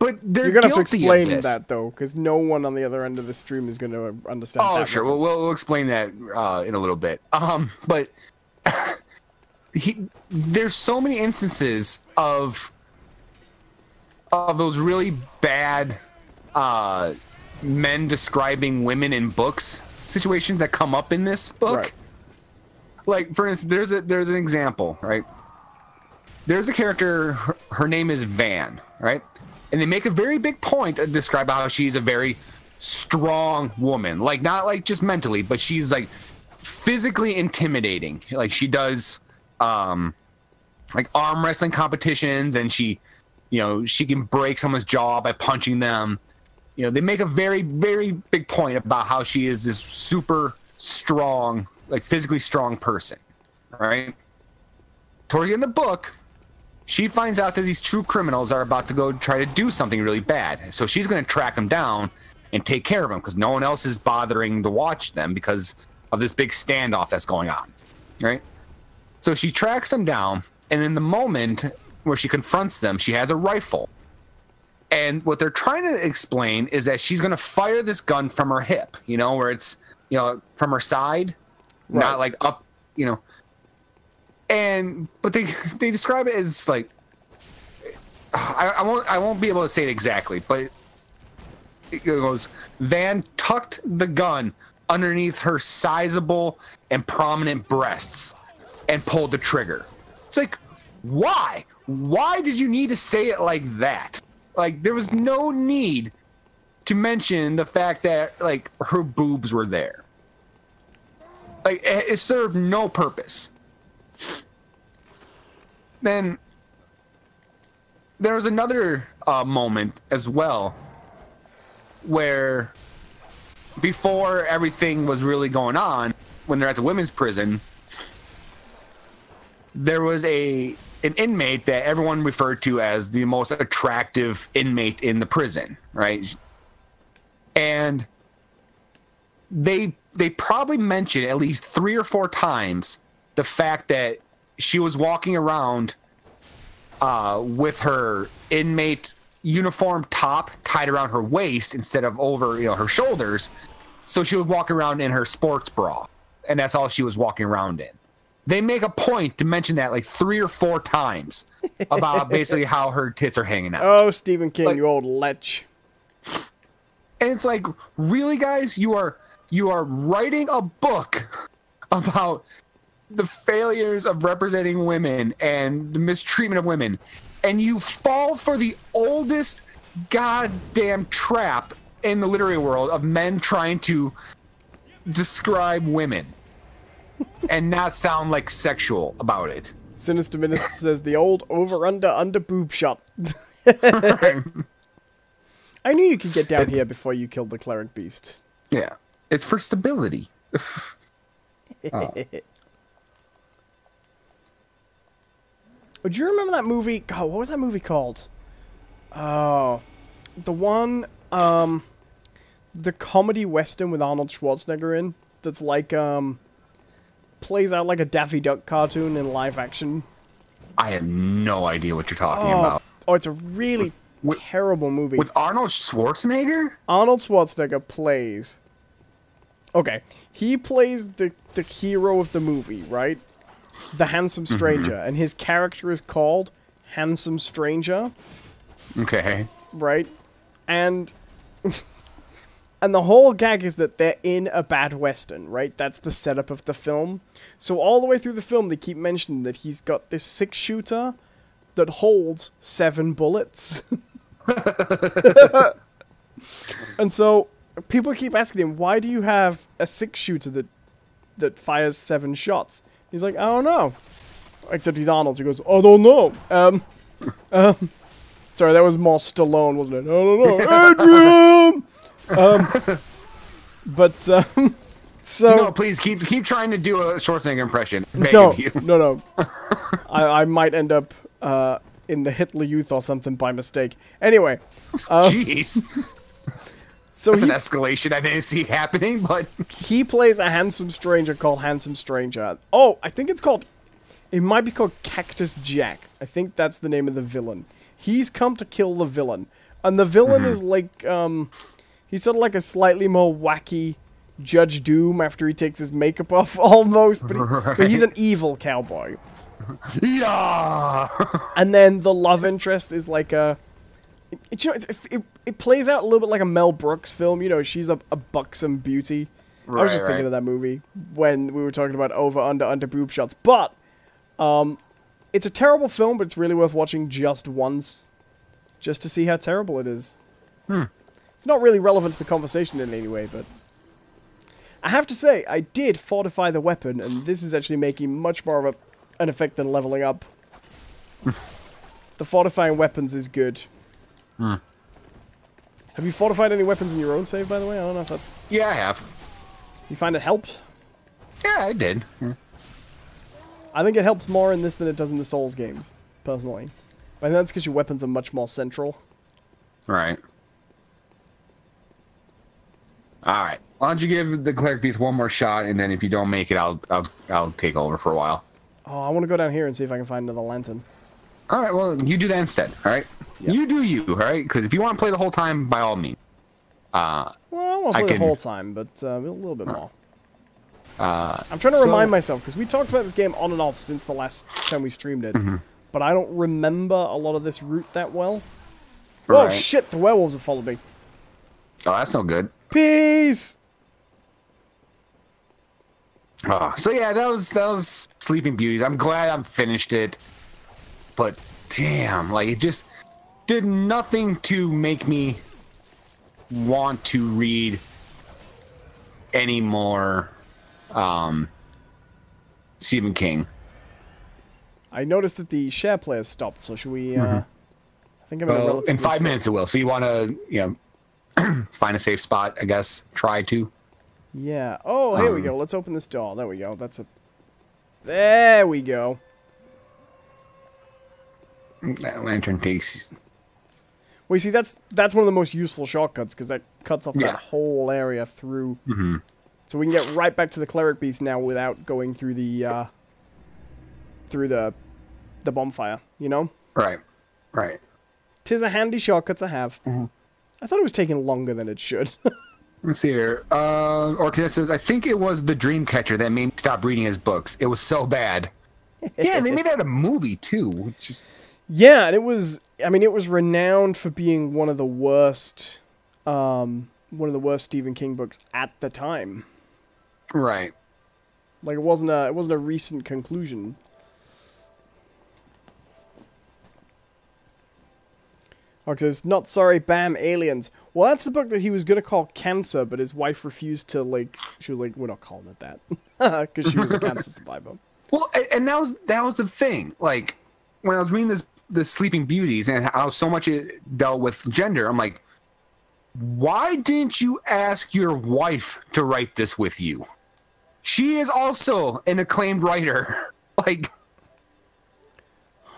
But they're You're gonna have to guilty explain of this. that, though, because no one on the other end of the stream is going to understand that. Oh, sure. We'll explain that in a little bit. But there's so many instances of those really bad men describing women in books situations that come up in this book. Right. Like, for instance, there's an example, right? There's a character, her name is Van, right? And they make a very big point to describe how she's a very strong woman. Like, not like just mentally, but she's like physically intimidating. Like, she does like arm wrestling competitions, and she, you know, she can break someone's jaw by punching them. You know, they make a very, very big point about how she is this super strong, like physically strong person, right? Towards the end of the book, she finds out that these true criminals are about to go try to do something really bad. So she's going to track them down and take care of them, because no one else is bothering to watch them because of this big standoff that's going on, right? So she tracks them down, and in the moment where she confronts them, she has a rifle. And what they're trying to explain is that she's going to fire this gun from her hip, you know, where it's, you know, from her side, right, not like up, you know. But they describe it as like, I won't be able to say it exactly, but it goes, Van tucked the gun underneath her sizable and prominent breasts and pulled the trigger. It's like, why? Why did you need to say it like that? Like, there was no need to mention the fact that, like, her boobs were there. Like, it served no purpose. then there was another moment as well where before everything was really going on, when they're at the women's prison, there was an inmate that everyone referred to as the most attractive inmate in the prison, right? And they probably mentioned at least 3 or 4 times the fact that she was walking around with her inmate uniform top tied around her waist instead of over, her shoulders. So she would walk around in her sports bra, and that's all she was walking around in. They make a point to mention that like 3 or 4 times about basically how her tits are hanging out. Oh, Stephen King, you old lech. And it's like, really, guys? You are writing a book about the failures of representing women and the mistreatment of women, and you fall for the oldest goddamn trap in the literary world of men trying to describe women and not sound like sexual about it. Sinister Minister says the old over boob shot. I knew you could get down here before you killed the cleric beast. Yeah, it's for stability. Do you remember that movie? God, what was that movie called? Oh, the one, the comedy western with Arnold Schwarzenegger in. That's like, plays out like a Daffy Duck cartoon in live action. I have no idea what you're talking about. Oh, it's a really terrible movie. With Arnold Schwarzenegger? Arnold Schwarzenegger plays... Okay, he plays the hero of the movie, right? The handsome stranger, and his character is called Handsome Stranger. Okay. Right? And and the whole gag is that they're in a bad western, right? That's the setup of the film. So all the way through the film, they keep mentioning that he's got this 6-shooter that holds 7 bullets. And so people keep asking him, why do you have a 6-shooter that fires 7 shots? He's like, I don't know. Except he's Arnold, so he goes, I don't know. Sorry, that was more Stallone, wasn't it? I don't know. Adrian! But, so... No, please, keep trying to do a Schwarzenegger impression. No. I might end up in the Hitler Youth or something by mistake. Anyway. Jeez. So that's an escalation I didn't see happening, but... He plays a handsome stranger called Handsome Stranger. Oh, I think it's called... It might be called Cactus Jack. I think that's the name of the villain. He's come to kill the villain. And the villain is like, he's sort of like a slightly more wacky Judge Doom after he takes his makeup off, almost. But he's an evil cowboy. Yeah! And then the love interest is like a... It plays out a little bit like a Mel Brooks film. You know, she's a buxom beauty. I was just thinking of that movie when we were talking about over boob shots. But, it's a terrible film, but it's really worth watching just once. Just to see how terrible it is. It's not really relevant to the conversation in any way, but... I have to say, I did fortify the weapon, and this is actually making much more of an effect than leveling up. The fortifying weapons is good. Have you fortified any weapons in your own save, by the way? I don't know if that's... Yeah, I have. You find it helped? Yeah, I did. I think it helps more in this than it does in the Souls games, personally. But I think that's because your weapons are much more central. Right. Alright. Why don't you give the cleric beast one more shot, and then if you don't make it, I'll take over for a while. Oh, I want to go down here and see if I can find another lantern. Alright, well, you do that instead, alright? Yep. You do you, alright? Because if you want to play the whole time, by all means. Well, I won't play the whole time, but a little bit more. I'm trying to remind myself, because we talked about this game on and off since the last time we streamed it. But I don't remember a lot of this route that well. Right. Oh, shit, the werewolves have followed me. Oh, that's no good. Peace! So yeah, that was Sleeping Beauties. I'm glad I finished it. But, damn, like, it just did nothing to make me want to read any more Stephen King. I noticed that the share player stopped, so should we, I think I'm in a relatively... In 5 minutes it will, so you want to, find a safe spot, I guess. Try to. Yeah. Oh, here we go. Let's open this door. There we go. That's a... There we go. That lantern takes... Well, you see, that's one of the most useful shortcuts, because that cuts off that whole area through... So we can get right back to the Cleric Beast now without going through the bonfire, you know? Right. Right. 'Tis a handy shortcut to have. I thought it was taking longer than it should. Let's see here. Orchid says, I think it was the Dreamcatcher that made me stop reading his books. It was so bad. Yeah, they made that a movie, too. Which is... Yeah, and it was renowned for being one of the worst Stephen King books at the time. Right. Like, it wasn't a recent conclusion. Orc says, not sorry, bam, aliens. Well, that's the book that he was going to call Cancer, but his wife refused to, she was like, we're not calling it that. Because she was a cancer survivor. Well, and that was the thing. Like, when I was reading this Sleeping Beauties and how so much it dealt with gender, I'm like, why didn't you ask your wife to write this with you? She is also an acclaimed writer. Like...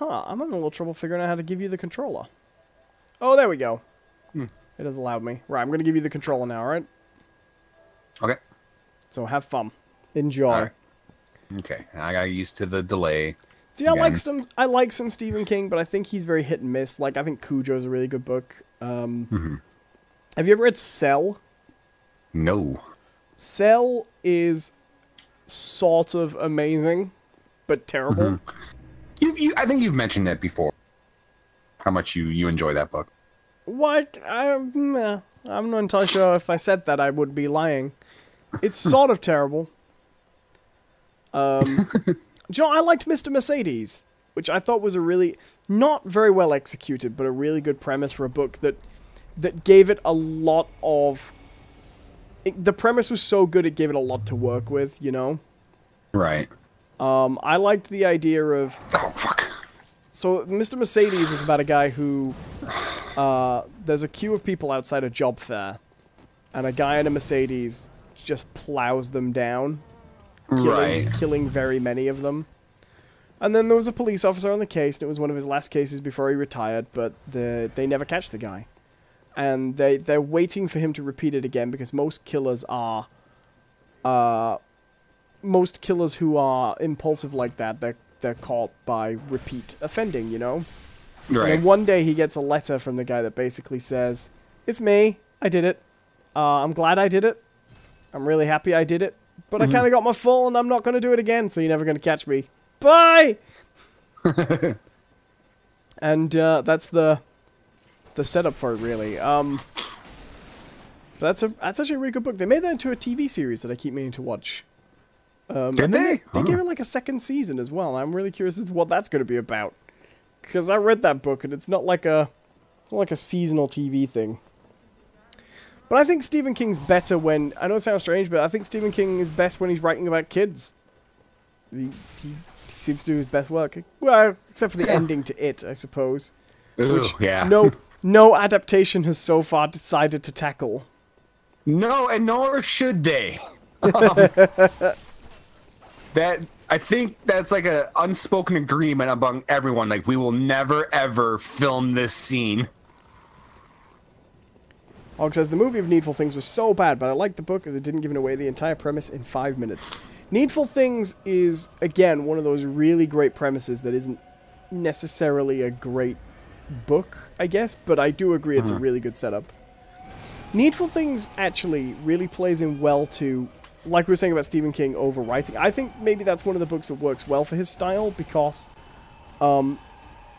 I'm having a little trouble figuring out how to give you the controller. Oh, there we go. It has allowed me. Right, I'm going to give you the controller now, alright? Okay. So have fun. Enjoy. Right. Okay, I got used to the delay. See, I like some Stephen King, but I think he's very hit and miss. Like, I think Cujo's a really good book. Have you ever read Cell? No. Cell is sort of amazing, but terrible. I think you've mentioned that before. How much you enjoy that book. What? I'm not entirely sure if I said that I would be lying. It's sort of terrible. Do you know, I liked Mr. Mercedes, which I thought was a really, not very well executed, but a really good premise for a book that gave it a lot of... the premise was so good it gave it a lot to work with, you know? Right. I liked the idea of... Oh, fuck. So, Mr. Mercedes is about a guy who... there's a queue of people outside a job fair, and a guy in a Mercedes just plows them down, killing very many of them. And then there was a police officer on the case, and it was one of his last cases before he retired, but they never catch the guy. And they're waiting for him to repeat it again, because most killers are... most killers who are impulsive like that, they're caught by repeat offending, you know? Right. And then one day he gets a letter from the guy that basically says, it's me, I did it. I'm glad I did it. I'm really happy I did it. But I kind of got my full and I'm not going to do it again, so you're never going to catch me. Bye! And that's the setup for it, really. But that's actually a really good book. They made that into a TV series that I keep meaning to watch. Did they? They gave it like a second season as well. I'm really curious as to what that's going to be about. Because I read that book and it's not like a seasonal TV thing. But I think Stephen King's better when... I know it sounds strange, but I think Stephen King is best when he's writing about kids. He seems to do his best work. Well, except for the ending to It, I suppose. Ooh, which yeah. no adaptation has so far decided to tackle. No, and nor should they. I think that's like an unspoken agreement among everyone. Like, we will never, ever film this scene. Og says, the movie of Needful Things was so bad, but I liked the book because it didn't give away the entire premise in 5 minutes. Needful Things is, again, one of those really great premises that isn't necessarily a great book, I guess, but I do agree it's a really good setup. Needful Things actually really plays in well to, like we were saying about Stephen King overwriting. I think maybe that's one of the books that works well for his style, because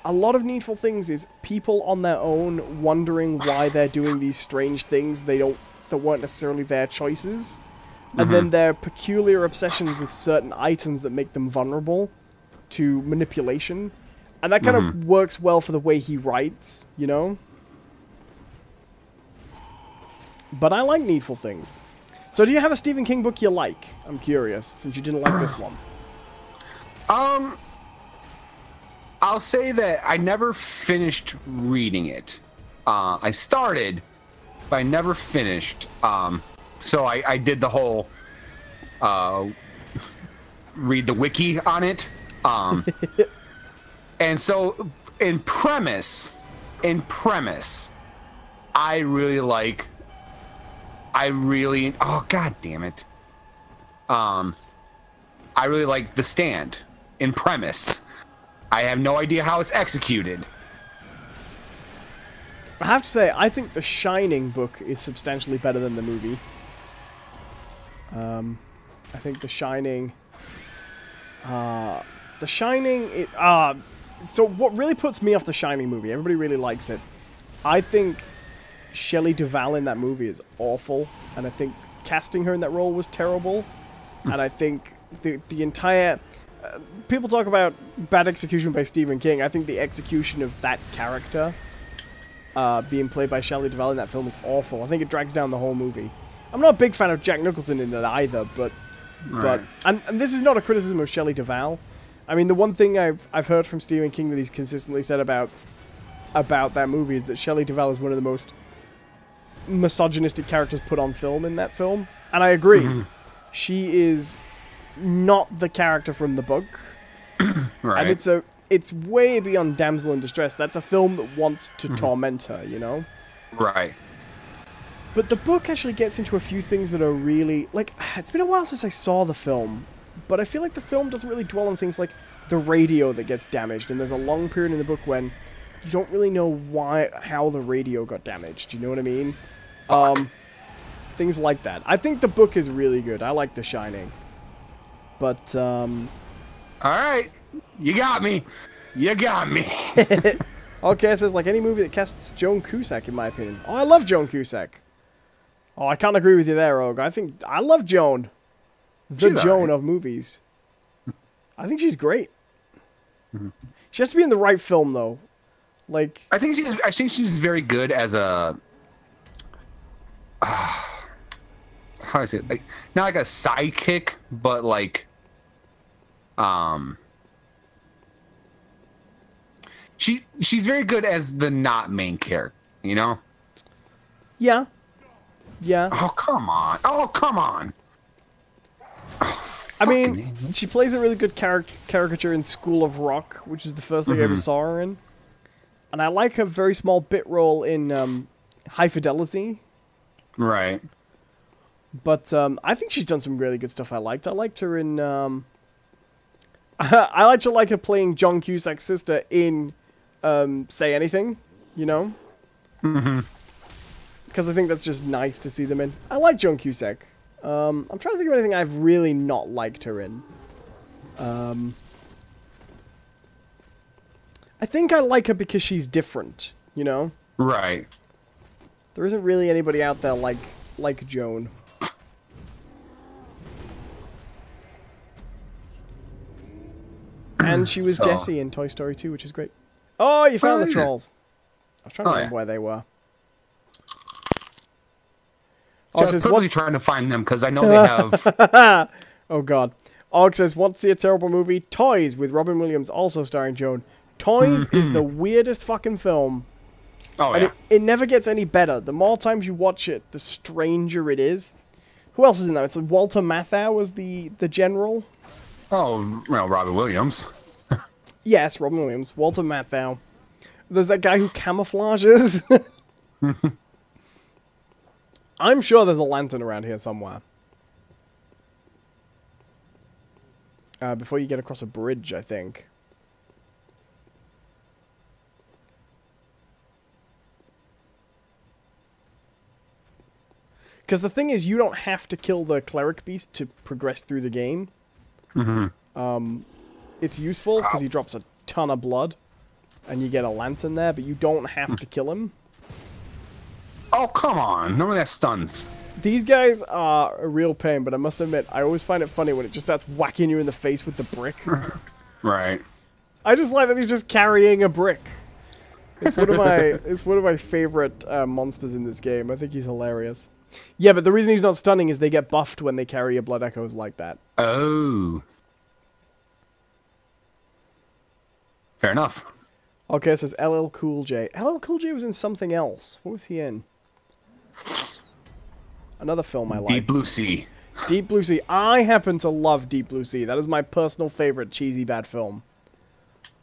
a lot of Needful Things is people on their own wondering why they're doing these strange things that weren't necessarily their choices. And then their peculiar obsessions with certain items that make them vulnerable to manipulation. And that kind of works well for the way he writes, you know? But I like Needful Things. So do you have a Stephen King book you like? I'm curious, since you didn't like this one. I'll say that I never finished reading it. I started, but I never finished. So I did the whole read the wiki on it. And so in premise, I really oh god damn it. I really like The Stand in premise. I have no idea how it's executed. I have to say, I think The Shining book is substantially better than the movie. I think The Shining... so what really puts me off The Shining movie, everybody really likes it. I think Shelley Duvall in that movie is awful, and I think casting her in that role was terrible. And I think the entire... people talk about bad execution by Stephen King. I think the execution of that character being played by Shelley Duvall in that film is awful. I think it drags down the whole movie. I'm not a big fan of Jack Nicholson in it either, but and this is not a criticism of Shelley Duvall. I mean, the one thing I've heard from Stephen King that he's consistently said about that movie is that Shelley Duvall is one of the most misogynistic characters put on film in that film, and I agree. Mm-hmm. She is not the character from the book, right? And it's way beyond damsel in distress. That's a film that wants to torment her, you know? Right. But the book actually gets into a few things that are really... Like, it's been a while since I saw the film, but I feel like the film doesn't really dwell on things like the radio that gets damaged, and there's a long period in the book when you don't really know how the radio got damaged, you know what I mean? Things like that. I think the book is really good. I like The Shining. But, Alright. You got me. You got me. Okay, it says, like, any movie that casts Joan Cusack, in my opinion. Oh, I love Joan Cusack. Oh, I can't agree with you there, Og. I love Joan. The she's Joan of movies. I think she's great. Mm-hmm. She has to be in the right film, though. Like... I think she's very good as a... how do I say it? Like, not like a sidekick, but like... She's very good as the not main character, you know? Yeah. Yeah. Oh, come on. Oh, come on. Oh, I mean, she plays a really good caricature in School of Rock, which is the first thing I ever saw her in. And I like her very small bit role in High Fidelity. Right. But I think she's done some really good stuff I liked. I liked her in... I actually like her playing John Cusack's sister in Say Anything, you know? Mm-hmm. Because I think that's just nice to see them in. I like Joan Cusack. I'm trying to think of anything I've really not liked her in. I think I like her because she's different, you know? Right. There isn't really anybody out there like Joan. And she was Jessie in Toy Story 2, which is great. Oh, you found the trolls. I was trying to remember where they were. I was totally trying to find them, because I know they have... Oh, God. Og says, want to see a terrible movie? Toys, with Robin Williams also starring Joan. Toys is the weirdest fucking film. Oh, and it never gets any better. The more times you watch it, the stranger it is. Who else is in there? It's Walter Matthau was the general. Oh, well, Robin Williams. Yes, Robin Williams. Walter Matthau. There's that guy who camouflages. I'm sure there's a lantern around here somewhere. Before you get across a bridge, I think. Because the thing is, you don't have to kill the cleric beast to progress through the game. Mm-hmm. It's useful because he drops a ton of blood, and you get a lantern there, but you don't have to kill him. Oh, come on. Normally that stuns. These guys are a real pain, but I must admit, I always find it funny when it just starts whacking you in the face with the brick. Right. I just like that he's just carrying a brick. It's one of my favorite monsters in this game. I think he's hilarious. Yeah, but the reason he's not stunning is they get buffed when they carry your blood echoes like that. Oh. Fair enough. Okay, it says LL Cool J. LL Cool J was in something else. What was he in? Another film I like. Deep Blue Sea. Deep Blue Sea. I happen to love Deep Blue Sea. That is my personal favorite cheesy bad film.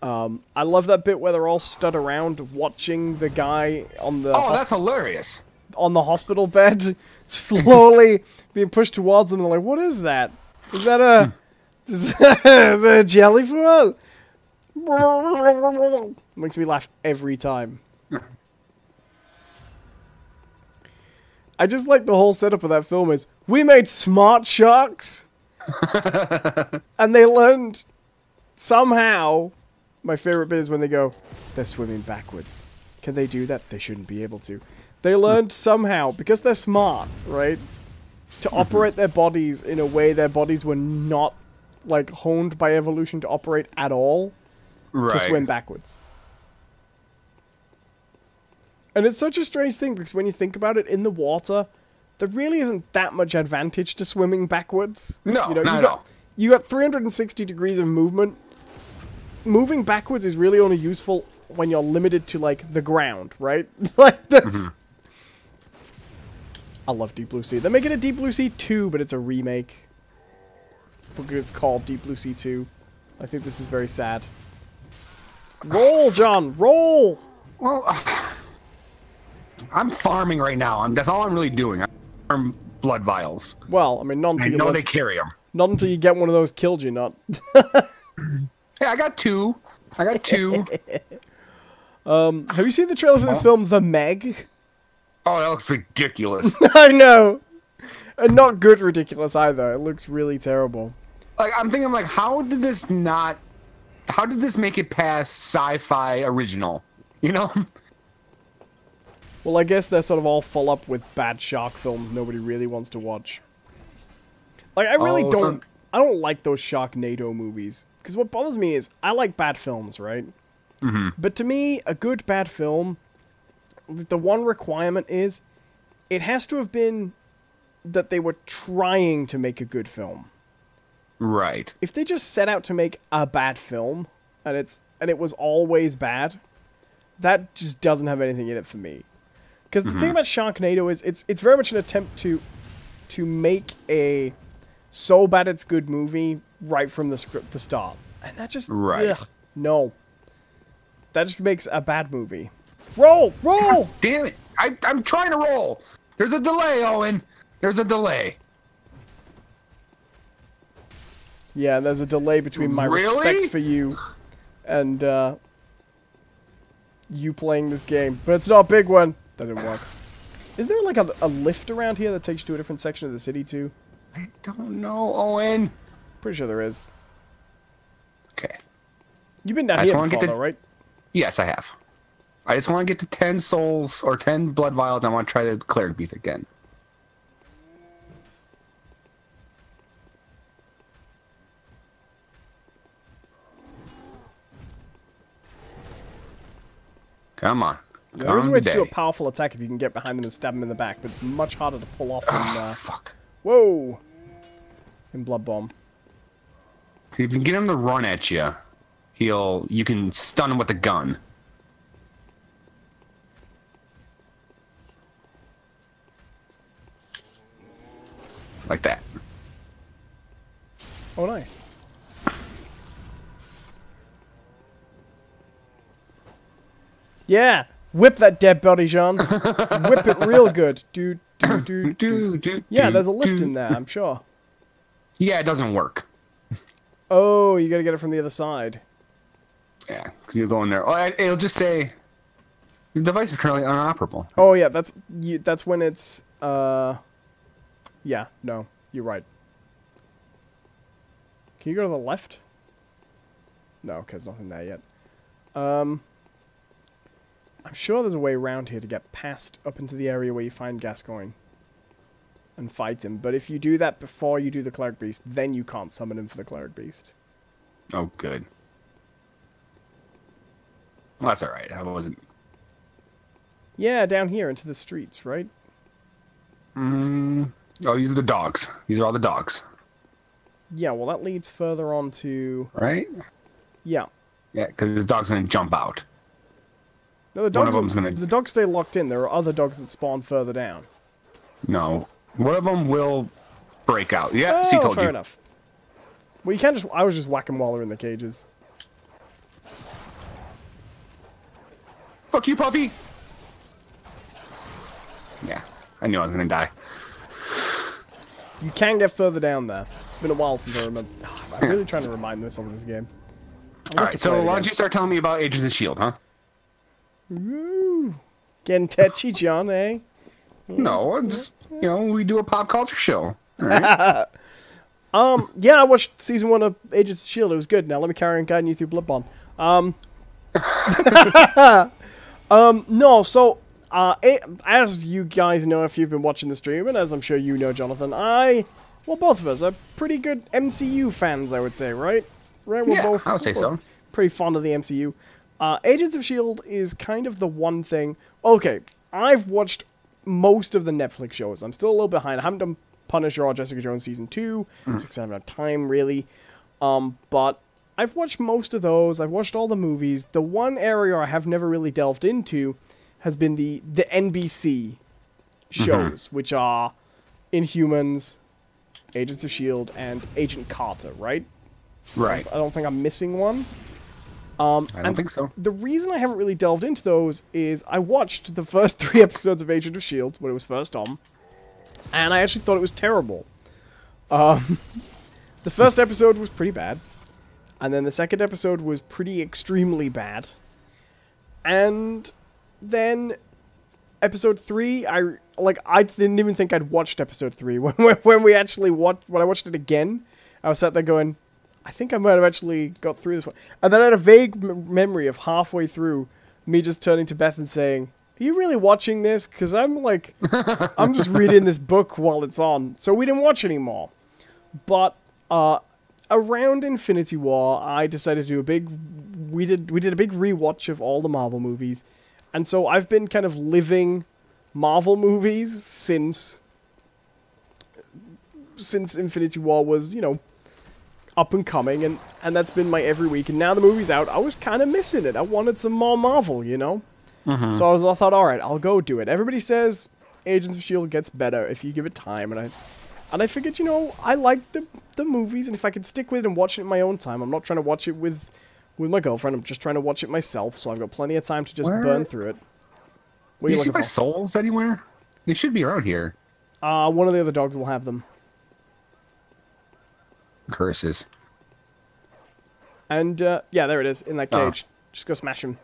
I love that bit where they're all stood around watching the guy on the... Oh, that's hilarious. On the hospital bed, slowly being pushed towards them. And they're like, what is that? Is that a... is that a jellyfish? Makes me laugh every time. I just like the whole setup of that film is, we made smart sharks, and they learned somehow, my favorite bit is when they go, they're swimming backwards. Can they do that? They shouldn't be able to. They learned somehow, because they're smart, right, to operate their bodies in a way their bodies were not, like, honed by evolution to operate at all, to swim backwards. And it's such a strange thing, because when you think about it, in the water, there really isn't that much advantage to swimming backwards. No, not at all. You got 360 degrees of movement. Moving backwards is really only useful when you're limited to, like, the ground, right? Like, that's... I love Deep Blue Sea. They're making a Deep Blue Sea 2, but it's a remake. It's called Deep Blue Sea 2. I think this is very sad. Roll, John! Roll! Well... I'm farming right now. That's all I'm really doing. I farm blood vials. Well, I mean, not until I know they carry them. Not until you get one of those killed you, not. Hey, I got two. Have you seen the trailer for this film, The Meg? Oh, that looks ridiculous. I know. And not good ridiculous either. It looks really terrible. Like, I'm thinking, like, how did this make it past sci-fi original? You know? Well, I guess they're sort of all full up with bad shark films nobody really wants to watch. Like, I really don't... I don't like those Sharknado movies. Because what bothers me is, I like bad films, right? But to me, a good bad film, the one requirement is, it has to have been that they were trying to make a good film. Right. If they just set out to make a bad film, and it was always bad, that just doesn't have anything in it for me. Because the thing about Sharknado is, it's very much an attempt to make a so bad it's good movie right from the start. And that just, no. That just makes a bad movie. Roll! Roll! God damn it! I'm trying to roll! There's a delay, Owen! There's a delay. Yeah, there's a delay between my respect for you and you playing this game. But it's not a big one. That didn't work. Is there like a lift around here that takes you to a different section of the city too? I don't know, Owen. Pretty sure there is. Okay. You've been down here before though, right? Yes, I have. I just want to get to 10 souls or 10 blood vials. I want to try the cleric beast again. Come on. There is a way to do a powerful attack if you can get behind him and stab him in the back, but it's much harder to pull off in, fuck. Whoa! In Blood Bomb. If you can get him to run at you, you can stun him with a gun. Like that. Oh, nice. Yeah! Whip that dead body, Jean. Whip it real good. Yeah, there's a lift in there, I'm sure. Yeah, it doesn't work. Oh, you gotta get it from the other side. Yeah, because you'll go in there. Oh, it'll just say, the device is currently inoperable. Oh, yeah, that's when it's, yeah, no, you're right. Can you go to the left? No, okay, there's nothing there yet. I'm sure there's a way around here to get past up into the area where you find Gascoigne and fight him. But if you do that before you do the Cleric Beast, then you can't summon him for the Cleric Beast. Oh, good. Well, that's alright. I wasn't... Yeah, down here into the streets, right? Oh, these are the dogs. These are all the dogs. Yeah, well, that leads further on to... Right? Yeah. Yeah, because the dog's going to jump out. No, the dogs stay locked in. There are other dogs that spawn further down. No. One of them will break out. Yeah, oh, see, told you. Fair enough. Well, you can't just... I was just whacking while they're in the cages. Fuck you, puppy! Yeah, I knew I was going to die. You can get further down there. It's been a while since I remember. I'm really trying to remind myself of this game. Alright, so why don't you start telling me about Agents of S.H.I.E.L.D., huh? Ooh. Getting tetchy, John, eh? No, I'm just, we do a pop culture show. Right? Yeah, I watched season 1 of Agents of S.H.I.E.L.D. It was good. Now let me carry on guiding you through Bloodborne. No, so, as you guys know if you've been watching the stream, and as I'm sure you know, Jonathan, well, both of us are pretty good MCU fans, I would say, right? Right? We're both, I would say so. Pretty fond of the MCU. Agents of S.H.I.E.L.D. is kind of the one thing... Okay, I've watched most of the Netflix shows. I'm still a little behind. I haven't done Punisher or Jessica Jones Season 2, just because I haven't had time, really. But I've watched most of those. I've watched all the movies. The one area I have never really delved into has been the NBC shows, which are Inhumans, Agents of S.H.I.E.L.D., and Agent Carter, right? Right. I don't think I'm missing one. I don't think so. The reason I haven't really delved into those is I watched the first 3 episodes of Agent of S.H.I.E.L.D. when it was first on, and I actually thought it was terrible. The first episode was pretty bad, and then the second episode was pretty extremely bad, and then episode 3, I didn't even think I'd watched episode 3 when we actually when I watched it again. I was sat there going, I think I might have actually got through this one. And then I had a vague memory of halfway through me just turning to Beth and saying, are you really watching this? Because I'm I'm just reading this book while it's on. So we didn't watch anymore. But around Infinity War, I decided to do we did a big rewatch of all the Marvel movies. And so I've been kind of living Marvel movies since Infinity War was, up and coming, and that's been my every week. And now the movie's out, I was kind of missing it. I wanted some more Marvel, So I thought, all right, I'll go do it. Everybody says Agents of S.H.I.E.L.D. gets better if you give it time, and I figured, I like the movies, and if I could stick with it and watch it in my own time, I'm not trying to watch it with my girlfriend. I'm just trying to watch it myself, so I've got plenty of time to just burn through it. Do you see my souls anywhere? They should be around here. One of the other dogs will have them. Curses. And, yeah, there it is, in that cage. Just go smash him.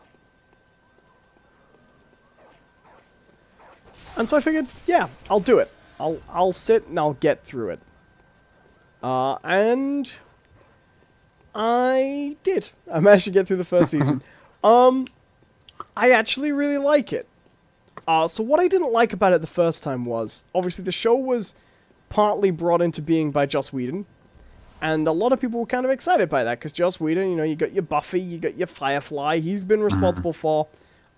And so I figured, yeah, I'll do it. I'll sit and I'll get through it. And I did. I managed to get through the first season. I actually really like it. So what I didn't like about it the first time was, obviously the show was partly brought into being by Joss Whedon. And a lot of people were kind of excited by that, because Joss Whedon, you got your Buffy, you got your Firefly. He's been responsible for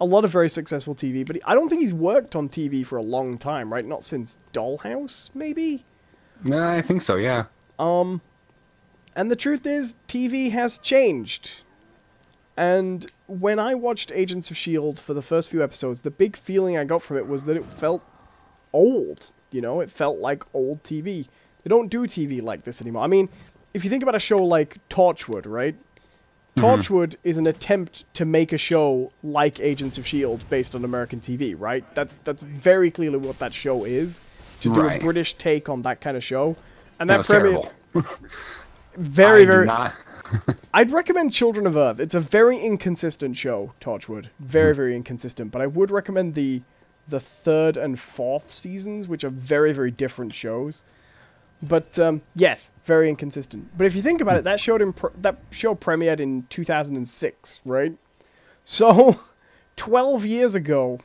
a lot of very successful TV, but I don't think he's worked on TV for a long time, right? Not since Dollhouse, maybe? Nah, I think so, yeah. And the truth is, TV has changed. And when I watched Agents of S.H.I.E.L.D. for the first few episodes, the big feeling I got from it was that it felt old, It felt like old TV. They don't do TV like this anymore. I mean, if you think about a show like Torchwood, right? Torchwood is an attempt to make a show like Agents of S.H.I.E.L.D. based on American TV, right? That's very clearly what that show is. To do a British take on that kind of show. And that terrible. very I'd recommend Children of Earth. It's a very inconsistent show, Torchwood. Very, very inconsistent. But I would recommend the 3rd and 4th seasons, which are very, very different shows. But, yes, very inconsistent. But if you think about it, that show premiered in 2006, right? So, 12 years ago,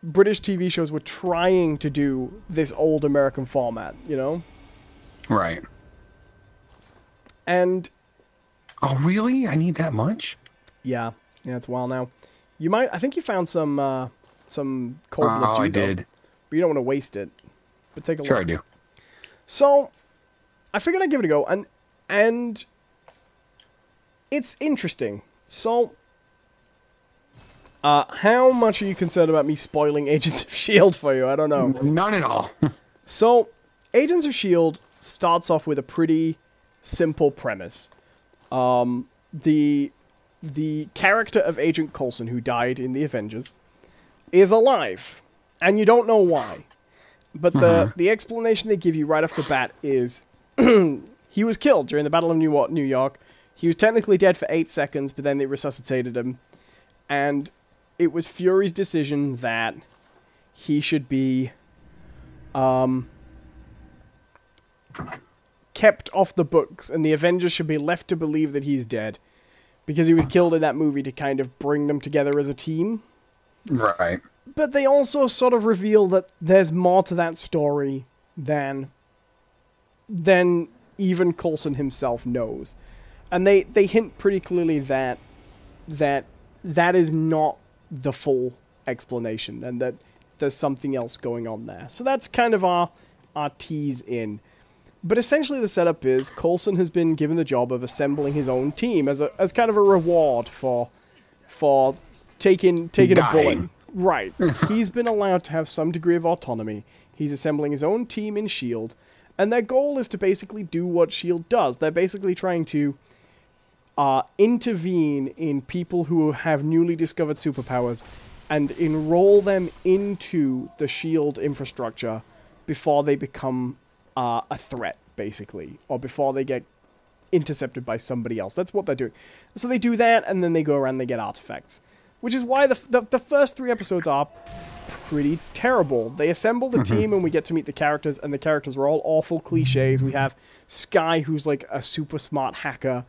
British TV shows were trying to do this old American format, Right. And... Oh, really? I need that much? Yeah, it's a while now. I think you found some cold blood juice. I did. But you don't want to waste it. But take a look. Sure I do. So, I figured I'd give it a go, and it's interesting. So, how much are you concerned about me spoiling Agents of S.H.I.E.L.D. for you? I don't know. None at all. So, Agents of S.H.I.E.L.D. starts off with a pretty simple premise. The character of Agent Coulson, who died in the Avengers, is alive. And you don't know why. But the explanation they give you right off the bat is he was killed during the Battle of New York. He was technically dead for 8 seconds, but then they resuscitated him. And it was Fury's decision that he should be kept off the books, and the Avengers should be left to believe that he's dead. Because he was killed in that movie to kind of bring them together as a team. Right. But they also sort of reveal that there's more to that story than even Coulson himself knows. And they hint pretty clearly that is not the full explanation, and that there's something else going on there. So that's kind of our tease in. But essentially the setup is Coulson has been given the job of assembling his own team as kind of a reward for taking a bullet. Right. He's been allowed to have some degree of autonomy. He's assembling his own team in S.H.I.E.L.D., and their goal is to basically do what S.H.I.E.L.D. does. They're basically trying to intervene in people who have newly discovered superpowers and enroll them into the S.H.I.E.L.D. infrastructure before they become a threat, basically, or before they get intercepted by somebody else. That's what they're doing. So they do that, and then they go around and they get artifacts. Which is why the first 3 episodes are pretty terrible. They assemble the team, and we get to meet the characters, and the characters are all awful cliches. We have Skye, who's like a super smart hacker.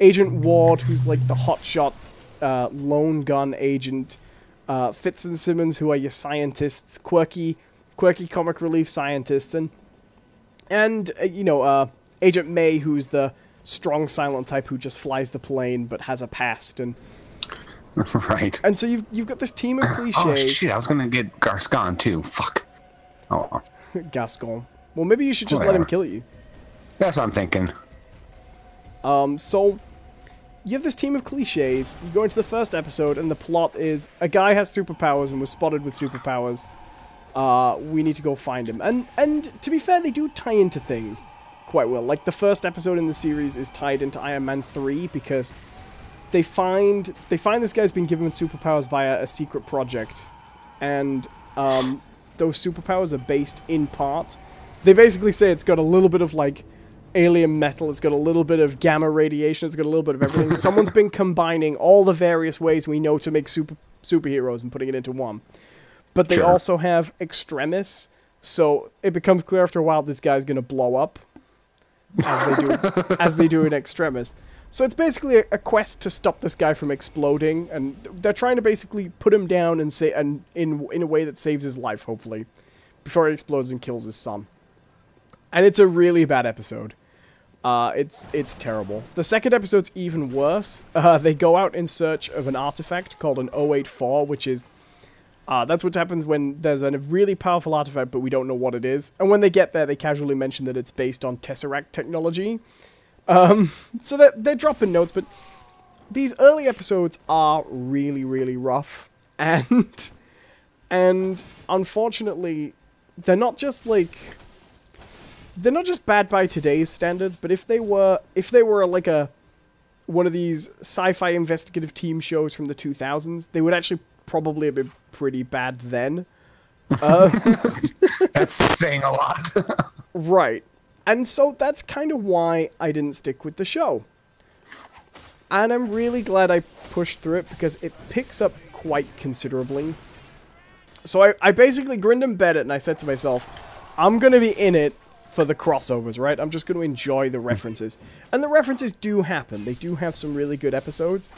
Agent Ward, who's like the hotshot lone gun agent. Fitz and Simmons, who are your scientists. Quirky comic relief scientists. And Agent May, who's the strong silent type who just flies the plane but has a past. And right. And so you've got this team of cliches. Oh shit! I was gonna get Gascon too. Fuck. Oh. Gascon. Well, maybe you should just let him kill you. That's what I'm thinking. So you have this team of cliches. You go into the first episode, and the plot is a guy has superpowers and was spotted with superpowers. We need to go find him. And to be fair, they do tie into things quite well. Like the first episode in the series is tied into Iron Man 3 because they find this guy's been given superpowers via a secret project, and those superpowers are based in part. They basically say it's got a little bit of like alien metal, it's got a little bit of gamma radiation, it's got a little bit of everything. Someone's been combining all the various ways we know to make superheroes and putting it into one. But they also have extremists, so it becomes clear after a while this guy's going to blow up, as they do in Extremis. So it's basically a quest to stop this guy from exploding, and they're trying to basically put him down and in a way that saves his life, hopefully, before he explodes and kills his son. And it's a really bad episode. It's terrible. The second episode's even worse. They go out in search of an artifact called an 084, which is that's what happens when there's a really powerful artifact, but we don't know what it is. And when they get there, they casually mention that it's based on Tesseract technology. So they're dropping notes, but these early episodes are really, really rough. And unfortunately, they're not just bad by today's standards, but if they were like one of these sci-fi investigative team shows from the 2000s, they would actually probably have been pretty bad then. That's saying a lot. Right. And so that's kind of why I didn't stick with the show. And I'm really glad I pushed through it, because it picks up quite considerably. So I basically grinned and bet it, and I said to myself, I'm going to be in it for the crossovers, right? I'm just going to enjoy the references. And the references do happen. They do have some really good episodes.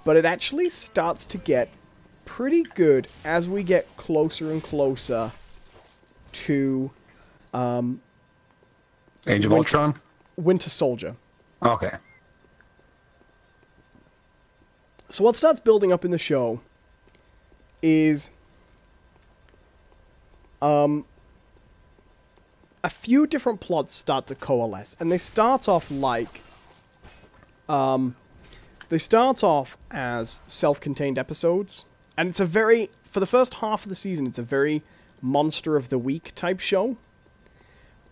But it actually starts to get pretty good as we get closer and closer to Age of Ultron? Winter Soldier. Okay. So what starts building up in the show is a few different plots start to coalesce, and they start off like They start off as self-contained episodes, and it's for the first half of the season, it's a very Monster of the Week type show.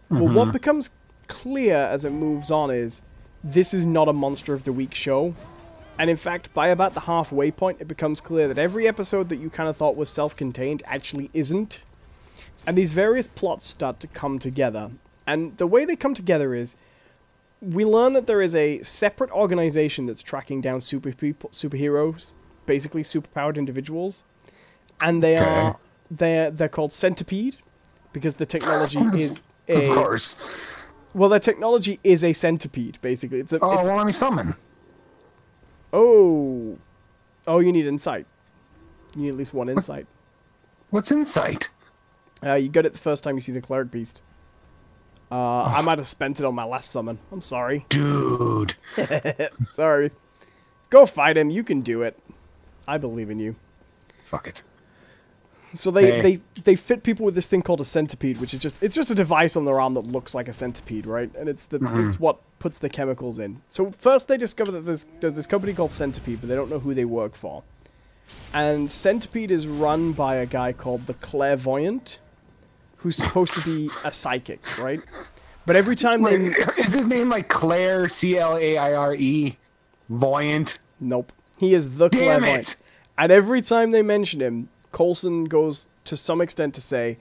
But what becomes clear as it moves on is this is not a Monster of the Week show. And in fact, by about the halfway point, it becomes clear that every episode that you kind of thought was self-contained actually isn't. And these various plots start to come together. And the way they come together is, we learn that there is a separate organization that's tracking down superheroes, basically superpowered individuals. And they're called Centipede, because the technology is a... Of course. Well, their technology is a centipede, basically. Well, let me summon. Oh, you need insight. You need at least one insight. What's insight? You got it the first time you see the cleric beast. I might have spent it on my last summon. I'm sorry. Dude. Sorry. Go fight him. You can do it. I believe in you. Fuck it. So they fit people with this thing called a centipede, which is just a device on their arm that looks like a centipede, right? And it's what puts the chemicals in. So first they discover that there's this company called Centipede, but they don't know who they work for. And Centipede is run by a guy called the Clairvoyant, who's supposed to be a psychic, right? But every time is his name like Claire, Claire, Voyant? Nope. He is the Clairvoyant. And every time they mention him, Coulson goes to some extent to say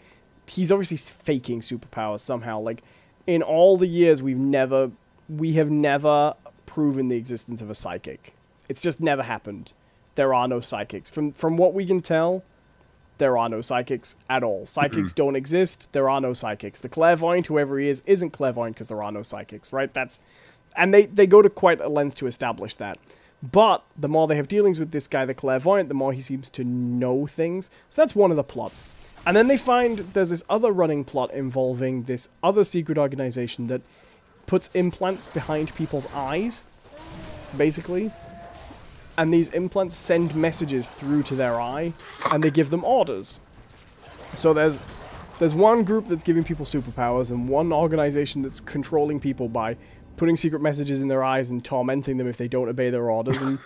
he's obviously faking superpowers somehow. Like, in all the years we have never proven the existence of a psychic. It's just never happened. There are no psychics. From what we can tell, there are no psychics at all. Psychics don't exist. There are no psychics. The Clairvoyant, whoever he is, isn't clairvoyant because there are no psychics, right? And they go to quite a length to establish that. But the more they have dealings with this guy, the Clairvoyant, the more he seems to know things. So that's one of the plots. And then they find there's this other running plot involving this other secret organization that puts implants behind people's eyes, basically. And these implants send messages through to their eye, and they give them orders. So there's one group that's giving people superpowers, and one organization that's controlling people by putting secret messages in their eyes and tormenting them if they don't obey their orders. And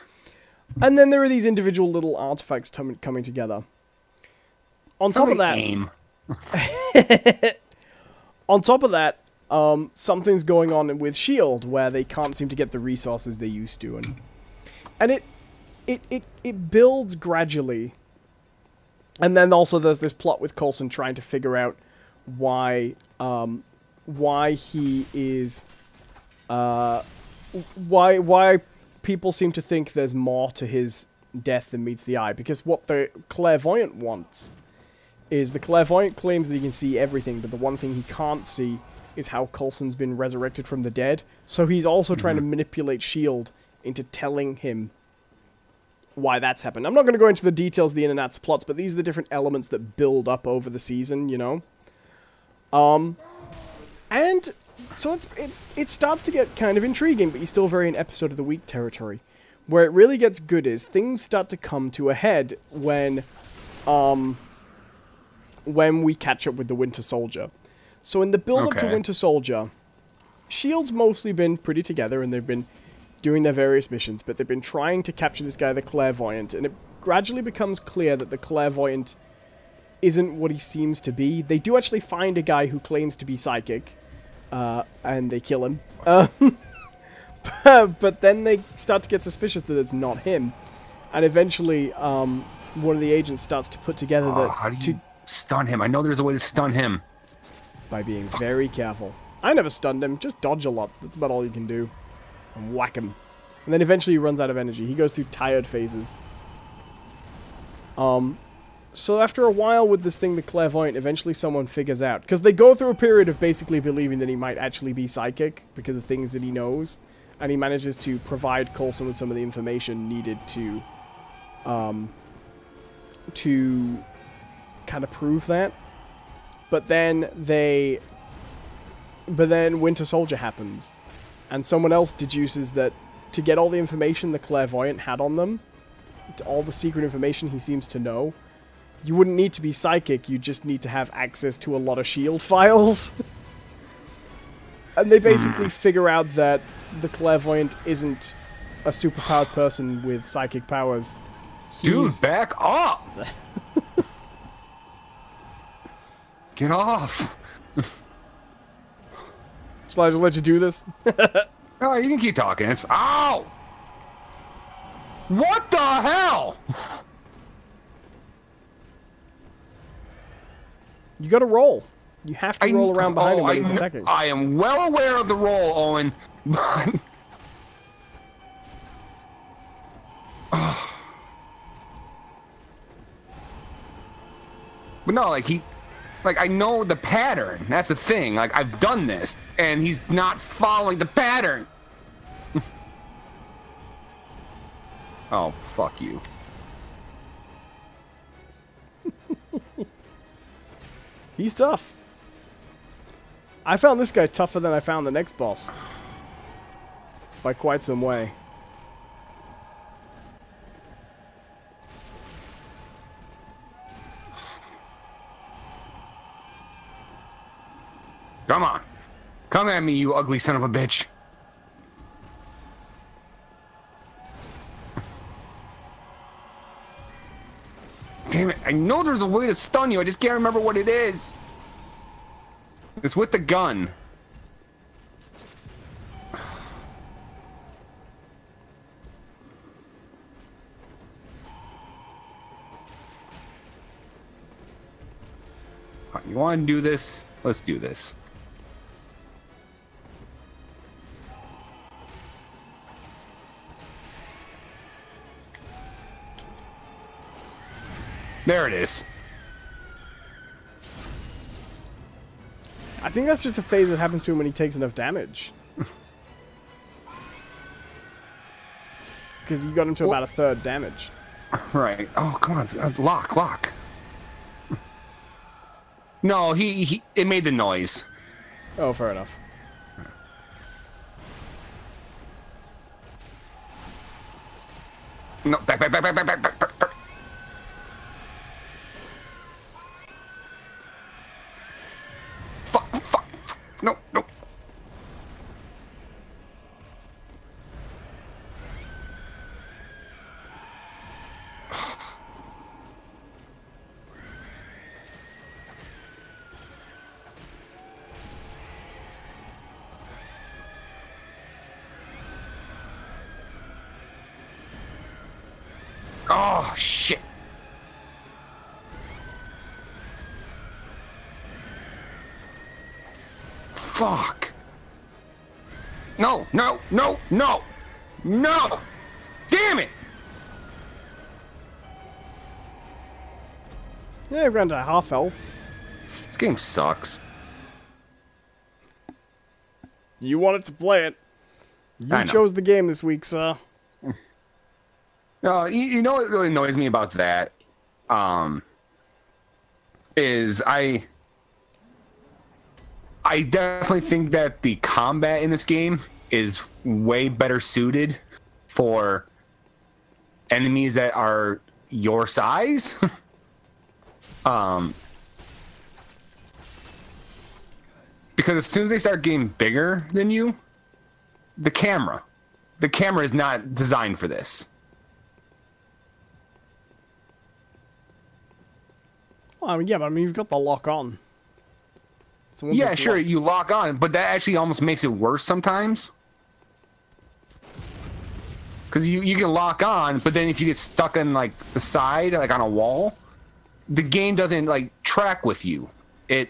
then there are these individual little artifacts coming together. On top of that, something's going on with S.H.I.E.L.D. where they can't seem to get the resources they used to, and it builds gradually. And then also there's this plot with Coulson trying to figure out why he is why people seem to think there's more to his death than meets the eye. Because what the Clairvoyant wants is, the Clairvoyant claims that he can see everything, but the one thing he can't see is how Coulson's been resurrected from the dead. So he's also trying to manipulate S.H.I.E.L.D. into telling him why that's happened. I'm not going to go into the details of the in and outs plots, but these are the different elements that build up over the season, you know? And so it starts to get kind of intriguing, but you're still very in episode of the week territory. Where it really gets good is things start to come to a head when we catch up with the Winter Soldier. So in the build-up to Winter Soldier, S.H.I.E.L.D's mostly been pretty together, and they've been doing their various missions, but they've been trying to capture this guy, the Clairvoyant, and it gradually becomes clear that the Clairvoyant isn't what he seems to be. They do actually find a guy who claims to be psychic, and they kill him. But then they start to get suspicious that it's not him, and eventually one of the agents starts to put together that... How do you stun him? I know there's a way to stun him. By being very careful. I never stunned him, just dodge a lot. That's about all you can do. And whack him. And then eventually he runs out of energy. He goes through tired phases. So after a while with this thing, the Clairvoyant, eventually someone figures out. Because they go through a period of basically believing that he might actually be psychic because of things that he knows. And he manages to provide Coulson with some of the information needed to kind of prove that. But then Winter Soldier happens. And someone else deduces that to get all the information the Clairvoyant had on them, all the secret information he seems to know, you wouldn't need to be psychic, you just need to have access to a lot of S.H.I.E.L.D. files. And they basically figure out that the Clairvoyant isn't a superpowered person with psychic powers. Dude, back up! Get off! Shall I just let you do this? No, you can keep talking. It's ow! What the hell? You gotta roll. You have to roll around behind him when he's attacking. I am well aware of the roll, Owen. But no, like I know the pattern. That's the thing. Like, I've done this, and he's not following the pattern. Oh, fuck you. He's tough. I found this guy tougher than I found the next boss. By quite some way. Come on. Come at me, you ugly son of a bitch. Damn it, I know there's a way to stun you, I just can't remember what it is. It's with the gun. You want to do this? Let's do this. There it is. I think that's just a phase that happens to him when he takes enough damage. Because you got him to about a third damage. Right. Oh, come on. Lock. No, it made the noise. Oh, fair enough. No, back. Fuck. No. Oh, shit. Fuck. No. Damn it. Yeah, we're going to half health. This game sucks. You wanted to play it. You chose the game this week, sir. No, you know what really annoys me about that? Is I definitely think that the combat in this game is way better suited for enemies that are your size. Because as soon as they start getting bigger than you, the camera is not designed for this. Well, yeah, but I mean, you've got the lock on. So yeah, sure, you lock on, but that actually almost makes it worse sometimes. Because you can lock on, but then if you get stuck on, like, the side, like on a wall, the game doesn't, like, track with you. It'll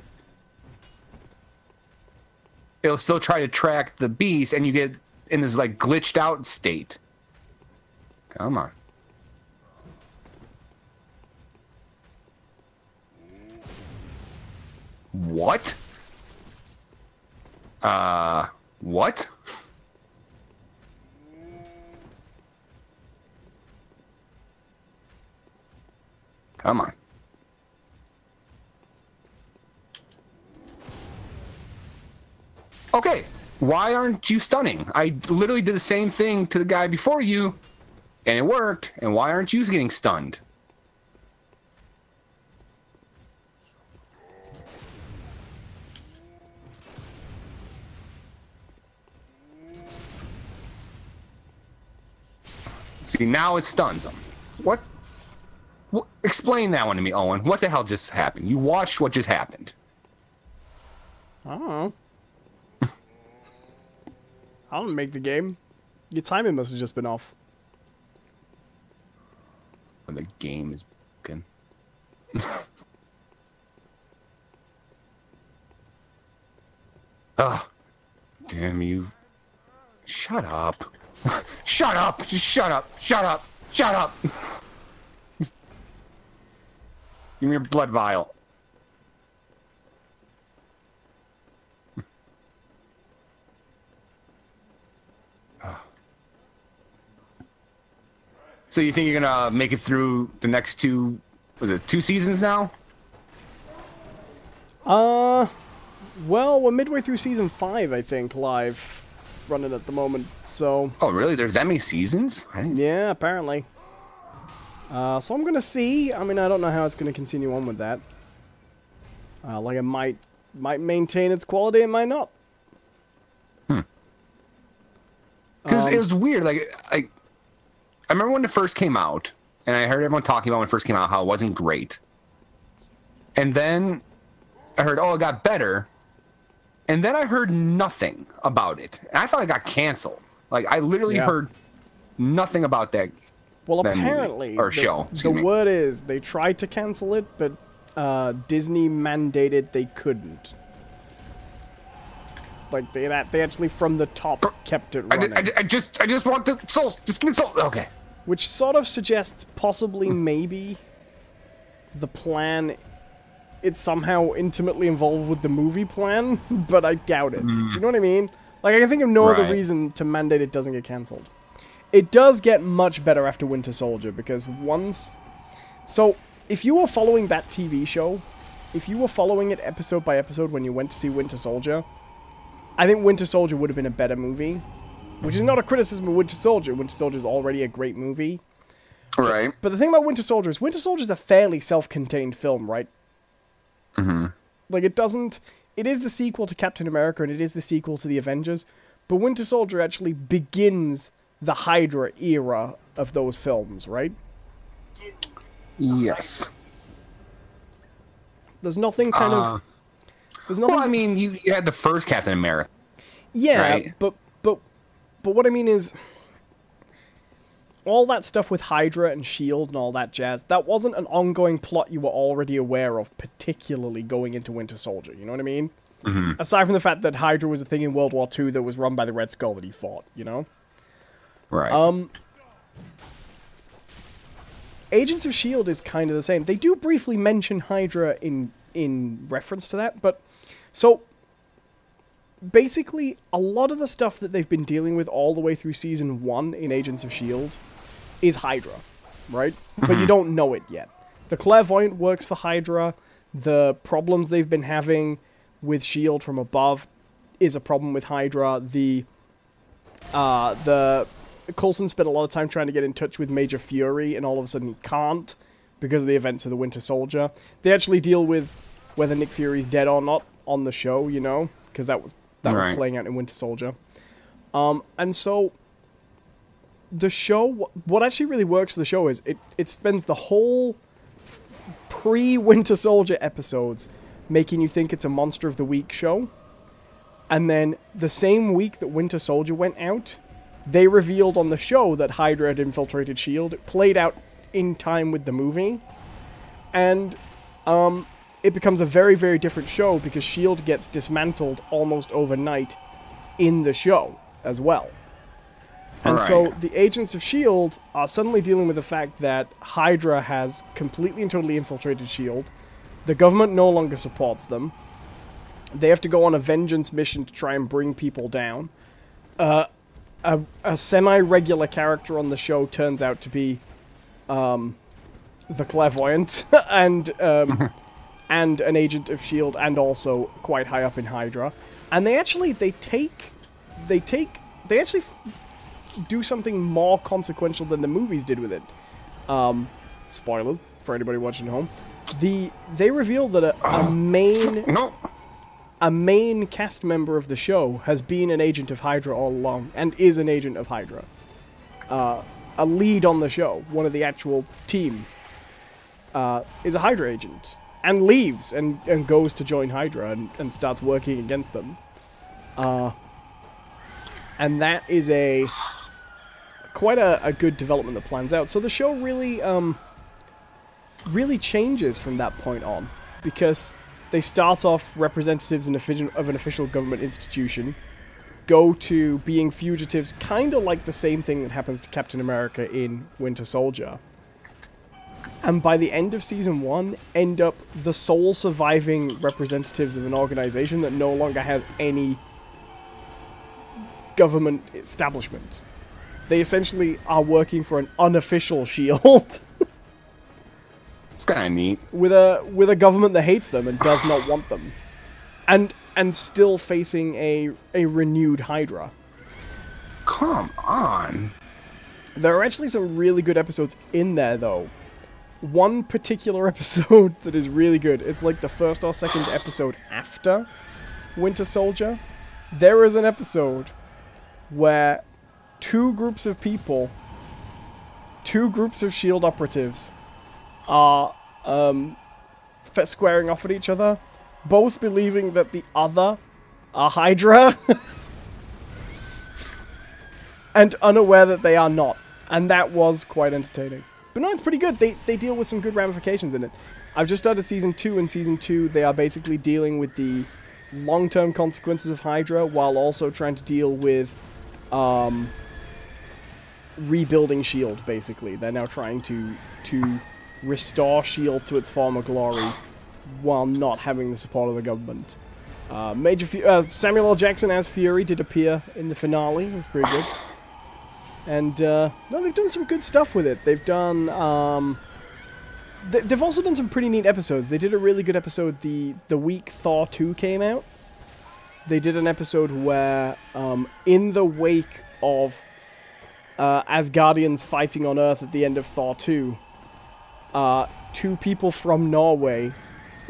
still try to track the beast, and you get in this, like, glitched out state. Come on. What? What? Come on. Okay, why aren't you stunning? I literally did the same thing to the guy before you, and it worked, and why aren't you getting stunned? See, now it stuns him. What? Explain that one to me, Owen. What the hell just happened? You watched what just happened. I don't know. I didn't make the game. Your timing must have just been off. When the game is broken. Ugh. Damn you. Shut up. Shut up! Just shut up! Shut up! Shut up! Give me your blood vial. So you think you're gonna make it through the next two, was it 2 seasons now? Well, we're midway through season 5, I think, live, running at the moment, so... Oh, really? There's that many seasons? Yeah, apparently. So I'm gonna see. I mean, I don't know how it's gonna continue on with that. Like, it might maintain its quality, it might not. Because it was weird, like, I remember when it first came out, and I heard everyone talking about when it first came out how it wasn't great. And then I heard, oh, it got better. And then I heard nothing about it. And I thought it got canceled. Like, I literally heard nothing about that. Well, apparently, show. The word is they tried to cancel it, but Disney mandated they couldn't. Like, they actually, from the top, kept it running. I just want the souls. Just give me souls. Okay. Which sort of suggests possibly, maybe, the plan... It's somehow intimately involved with the movie plan, but I doubt it. Do you know what I mean? Like, I can think of no other reason to mandate it doesn't get cancelled. It does get much better after Winter Soldier, because once... So, if you were following that TV show, if you were following it episode by episode when you went to see Winter Soldier, I think Winter Soldier would have been a better movie. Which is not a criticism of Winter Soldier. Winter Soldier is already a great movie. Right. But the thing about Winter Soldier is a fairly self-contained film, right? Mm-hmm. Like, it doesn't... It is the sequel to Captain America, and it is the sequel to the Avengers, but Winter Soldier actually begins the Hydra era of those films, right? Yes. There's nothing kind of... There's nothing... Well, I mean, you had the first Captain America. Yeah, right? but what I mean is... All that stuff with Hydra and S.H.I.E.L.D. and all that jazz, that wasn't an ongoing plot you were already aware of, particularly going into Winter Soldier, you know what I mean? Mm-hmm. Aside from the fact that Hydra was a thing in World War II that was run by the Red Skull that he fought, you know? Right. Agents of S.H.I.E.L.D. is kind of the same. They do briefly mention Hydra in reference to that, but... So, basically, a lot of the stuff that they've been dealing with all the way through Season 1 in Agents of S.H.I.E.L.D. is Hydra, right? But you don't know it yet. The Clairvoyant works for Hydra. The problems they've been having with S.H.I.E.L.D. from above is a problem with Hydra. The Coulson spent a lot of time trying to get in touch with Major Fury, and all of a sudden he can't because of the events of the Winter Soldier. They actually deal with whether Nick Fury's dead or not on the show, you know, because that was playing out in Winter Soldier. And so the show, what actually really works for the show is it spends the whole pre-Winter Soldier episodes making you think it's a Monster of the Week show. And then the same week that Winter Soldier went out, they revealed on the show that Hydra had infiltrated S.H.I.E.L.D. It played out in time with the movie. And it becomes a very, very different show because S.H.I.E.L.D. gets dismantled almost overnight in the show as well. And so the agents of S.H.I.E.L.D. are suddenly dealing with the fact that Hydra has completely and totally infiltrated S.H.I.E.L.D. The government no longer supports them. They have to go on a vengeance mission to try and bring people down. A semi-regular character on the show turns out to be the Clairvoyant and an agent of S.H.I.E.L.D. and also quite high up in Hydra. And they actually do something more consequential than the movies did with it. Spoilers for anybody watching at home. They revealed that a main cast member of the show has been an agent of Hydra all along, and is an agent of Hydra. a lead on the show, one of the actual team, is a Hydra agent and leaves and goes to join Hydra and starts working against them. And that is quite a good development that plans out. So the show really really changes from that point on, because they start off representatives of an official government institution, go to being fugitives, kind of like the same thing that happens to Captain America in Winter Soldier. And by the end of Season 1, end up the sole surviving representatives of an organization that no longer has any government establishment. They essentially are working for an unofficial S.H.I.E.L.D. It's kind of neat. With a government that hates them and does not want them. And still facing a renewed Hydra. Come on. There are actually some really good episodes in there, though. One particular episode that is really good, it's like the first or second episode after Winter Soldier. There is an episode where two groups of people, two groups of S.H.I.E.L.D. operatives, are squaring off at each other, both believing that the other are Hydra, and unaware that they are not. And that was quite entertaining. But no, it's pretty good. They deal with some good ramifications in it. I've just started Season 2, and Season 2, they are basically dealing with the long-term consequences of Hydra, while also trying to deal with rebuilding S.H.I.E.L.D., basically. They're now trying to restore S.H.I.E.L.D. to its former glory, while not having the support of the government. Samuel L. Jackson as Fury did appear in the finale. It was pretty good. And, no, they've done some good stuff with it. They've done, they've also done some pretty neat episodes. They did a really good episode the week Thor 2 came out. They did an episode where, in the wake of Asgardians fighting on Earth at the end of Thor 2, two people from Norway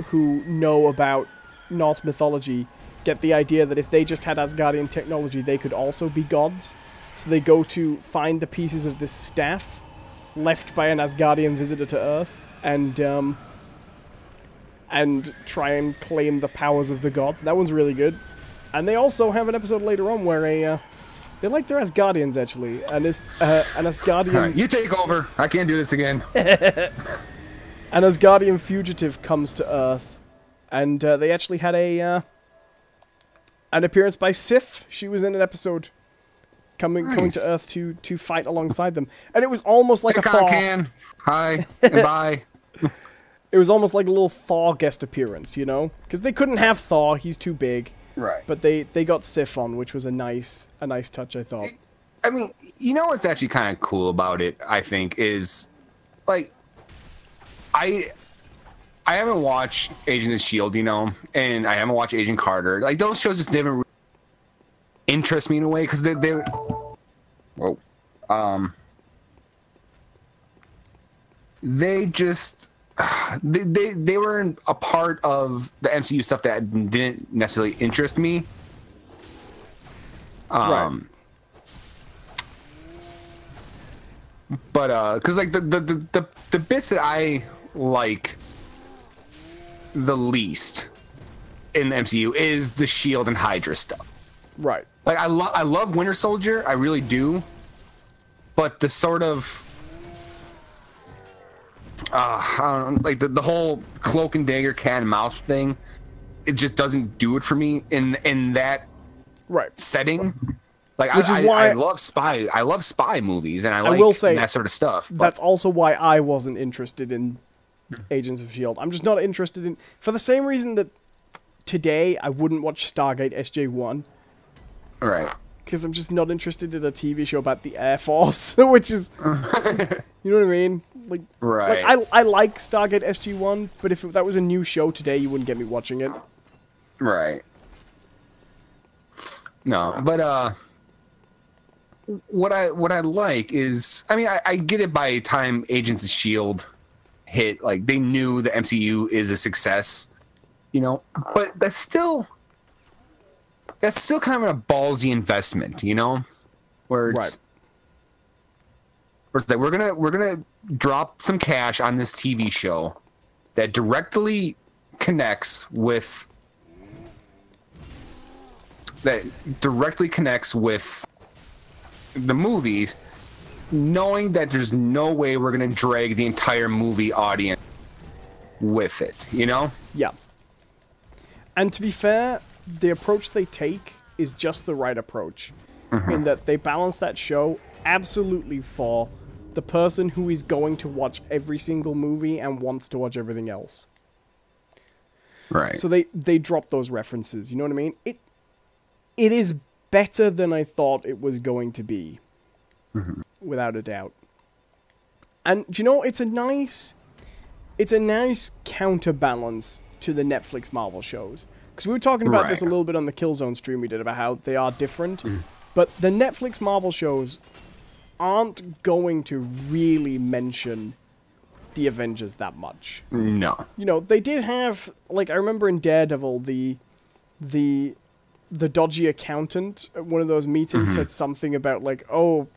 who know about Norse mythology get the idea that if they just had Asgardian technology, they could also be gods. So they go to find the pieces of this staff left by an Asgardian visitor to Earth and try and claim the powers of the gods. That one's really good. And they also have an episode later on where they like their Asgardians, actually. And an Asgardian... Right, you take over. I can't do this again. An Asgardian fugitive comes to Earth. And they actually had an appearance by Sif. She was in an episode coming to Earth to fight alongside them. And it was almost like a Thor... Hi, and bye. It was almost like a little Thor guest appearance, you know? Because they couldn't have Thor, he's too big. Right. But they got Sif on, which was a nice touch, I thought. I mean, you know what's actually kind of cool about it, I think, is, like, I haven't watched Agents of S.H.I.E.L.D., you know, and I haven't watched Agent Carter. Like, those shows just didn't really interest me in a way, because they're whoa. They just... They were a part of the MCU stuff that didn't necessarily interest me. Right. But because like the bits that I like the least in the MCU is the S.H.I.E.L.D. and Hydra stuff. Right. Like I love Winter Soldier, I really do. But the sort of I don't know, like the whole cloak and dagger cat and mouse thing, it just doesn't do it for me in that setting. Like which is why I love spy movies, and I will say that sort of stuff. That's also why I wasn't interested in Agents of S.H.I.E.L.D. I'm just not interested in, for the same reason that today I wouldn't watch Stargate SG-1. Right. Because I'm just not interested in a TV show about the Air Force, which is, you know what I mean? Like, right. Like I like Stargate SG-1, but if that was a new show today, you wouldn't get me watching it. Right. No, but what I like is, I mean, I get it by the time Agents of S.H.I.E.L.D. hit, like they knew the MCU is a success, you know, but that's still kind of a ballsy investment, you know, where it's we're gonna drop some cash on this TV show that directly connects with the movies, knowing that there's no way we're gonna drag the entire movie audience with it, you know? Yeah. And to be fair, the approach they take is just the right approach. In that they balance that show absolutely for the person who is going to watch every single movie and wants to watch everything else. Right. So they drop those references, you know what I mean? It is better than I thought it was going to be. Without a doubt. And do you know, it's a nice counterbalance to the Netflix Marvel shows. Because we were talking about this a little bit on the Killzone stream we did about how they are different. But the Netflix Marvel shows aren't going to really mention the Avengers that much. No. You know, they did have, like, I remember in Daredevil, the dodgy accountant at one of those meetings said something about, like, oh,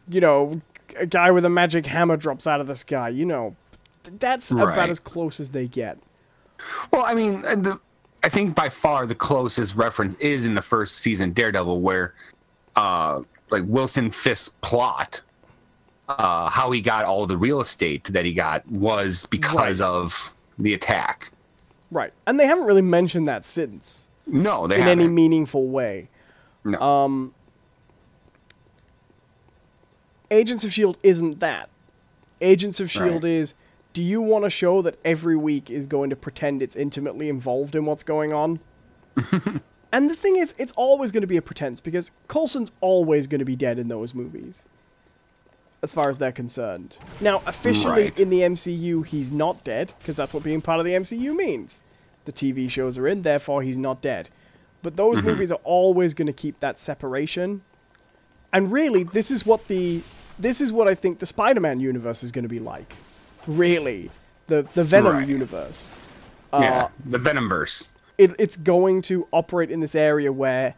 you know, a guy with a magic hammer drops out of the sky. You know, that's about as close as they get. Well, I mean, I think by far the closest reference is in the first season Daredevil, where like Wilson Fisk's plot, how he got all the real estate that he got was because of the attack. Right. And they haven't really mentioned that since. No, they haven't. In any meaningful way. No. Agents of S.H.I.E.L.D. isn't that. Agents of S.H.I.E.L.D. is, do you want a show that every week is going to pretend it's intimately involved in what's going on? And the thing is, it's always going to be a pretense, because Coulson's always going to be dead in those movies. As far as they're concerned. Now, officially in the MCU, he's not dead, because that's what being part of the MCU means. The TV shows are in, therefore he's not dead. But those movies are always going to keep that separation. And really, this is what I think the Spider-Man universe is going to be like. Really. The Venom universe. Yeah, the Venomverse. It's going to operate in this area where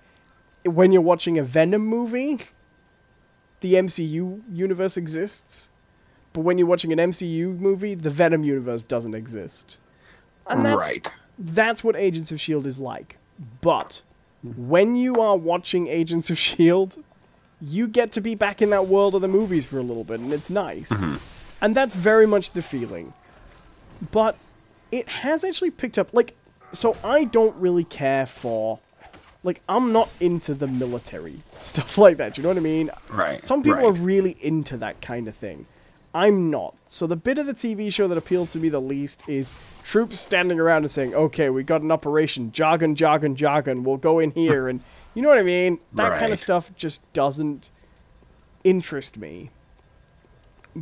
when you're watching a Venom movie, the MCU universe exists. But when you're watching an MCU movie, the Venom universe doesn't exist. And that's what Agents of S.H.I.E.L.D. is like. But when you are watching Agents of S.H.I.E.L.D., you get to be back in that world of the movies for a little bit, and it's nice. And that's very much the feeling. But it has actually picked up, like, so I don't really care for, like, I'm not into the military stuff like that, you know what I mean? Right. Some people are really into that kind of thing. I'm not. So the bit of the TV show that appeals to me the least is troops standing around and saying, okay, we got an operation, jargon, we'll go in here, and you know what I mean? That kind of stuff just doesn't interest me.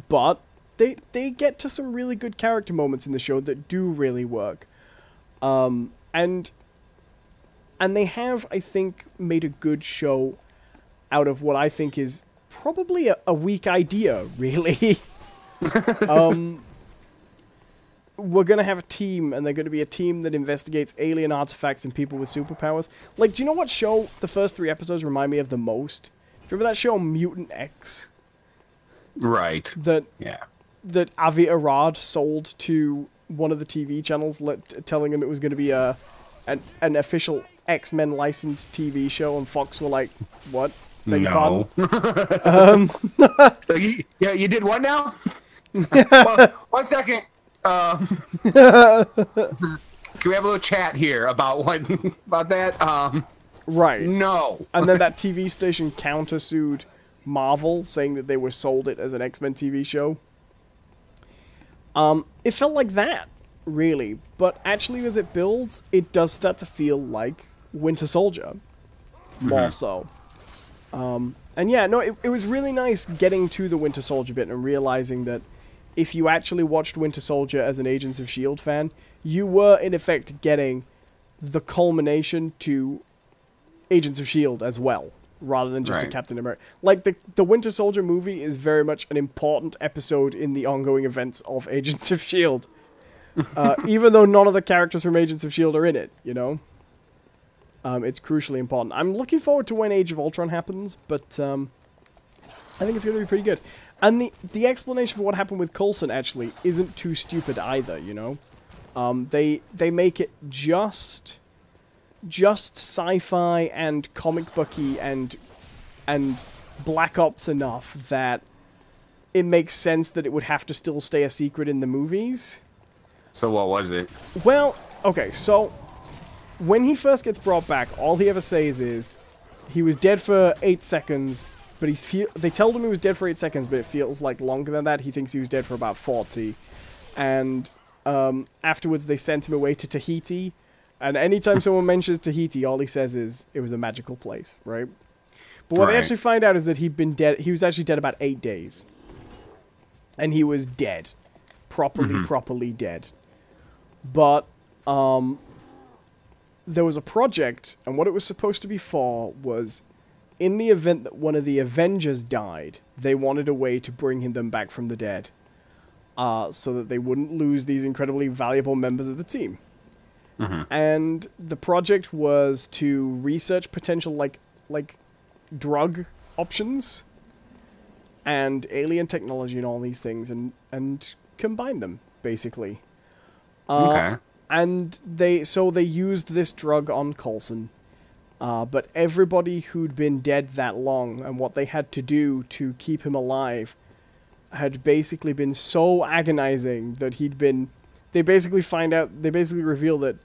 But they get to some really good character moments in the show that do really work. And they have, I think, made a good show out of what I think is probably a weak idea, really. We're going to have a team, and they're going to be a team that investigates alien artifacts and people with superpowers. Like, do you know what show the first 3 episodes remind me of the most? Do you remember that show Mutant X? Right. That Avi Arad sold to one of the TV channels, telling him it was going to be an official X-Men licensed TV show, and Fox were like, what? No. Yeah, you did what now? Well, 1 second. Can we have a little chat here about that? Right. No. And then that TV station countersued Marvel, saying that they were sold it as an X-Men TV show. It felt like that, really. But actually, as it builds, it does start to feel like Winter Soldier. More so. And yeah, no, it was really nice getting to the Winter Soldier bit and realizing that if you actually watched Winter Soldier as an Agents of S.H.I.E.L.D. fan, you were, in effect, getting the culmination to Agents of S.H.I.E.L.D. as well, rather than just a Captain America. Like, the Winter Soldier movie is very much an important episode in the ongoing events of Agents of S.H.I.E.L.D. Even though none of the characters from Agents of S.H.I.E.L.D. are in it, you know? It's crucially important. I'm looking forward to when Age of Ultron happens, but I think it's going to be pretty good. And the explanation for what happened with Coulson actually isn't too stupid either, you know? They make it just sci-fi and comic booky and Black Ops enough that it makes sense that it would have to still stay a secret in the movies. So what was it? Well, okay, so when he first gets brought back, all he ever says is he was dead for 8 seconds, but they told him he was dead for 8 seconds, but it feels like longer than that. He thinks he was dead for about 40. And afterwards they sent him away to Tahiti, and anytime someone mentions Tahiti, all he says is it was a magical place, right? But what they actually find out is that he was actually dead about 8 days. And he was dead. Properly dead. But, there was a project, and what it was supposed to be for was, in the event that one of the Avengers died, they wanted a way to bring them back from the dead. So that they wouldn't lose these incredibly valuable members of the team. And the project was to research potential, like drug options and alien technology and all these things and combine them, basically. Okay. And they used this drug on Coulson, but everybody who'd been dead that long and what they had to do to keep him alive had basically been so agonizing that they basically reveal that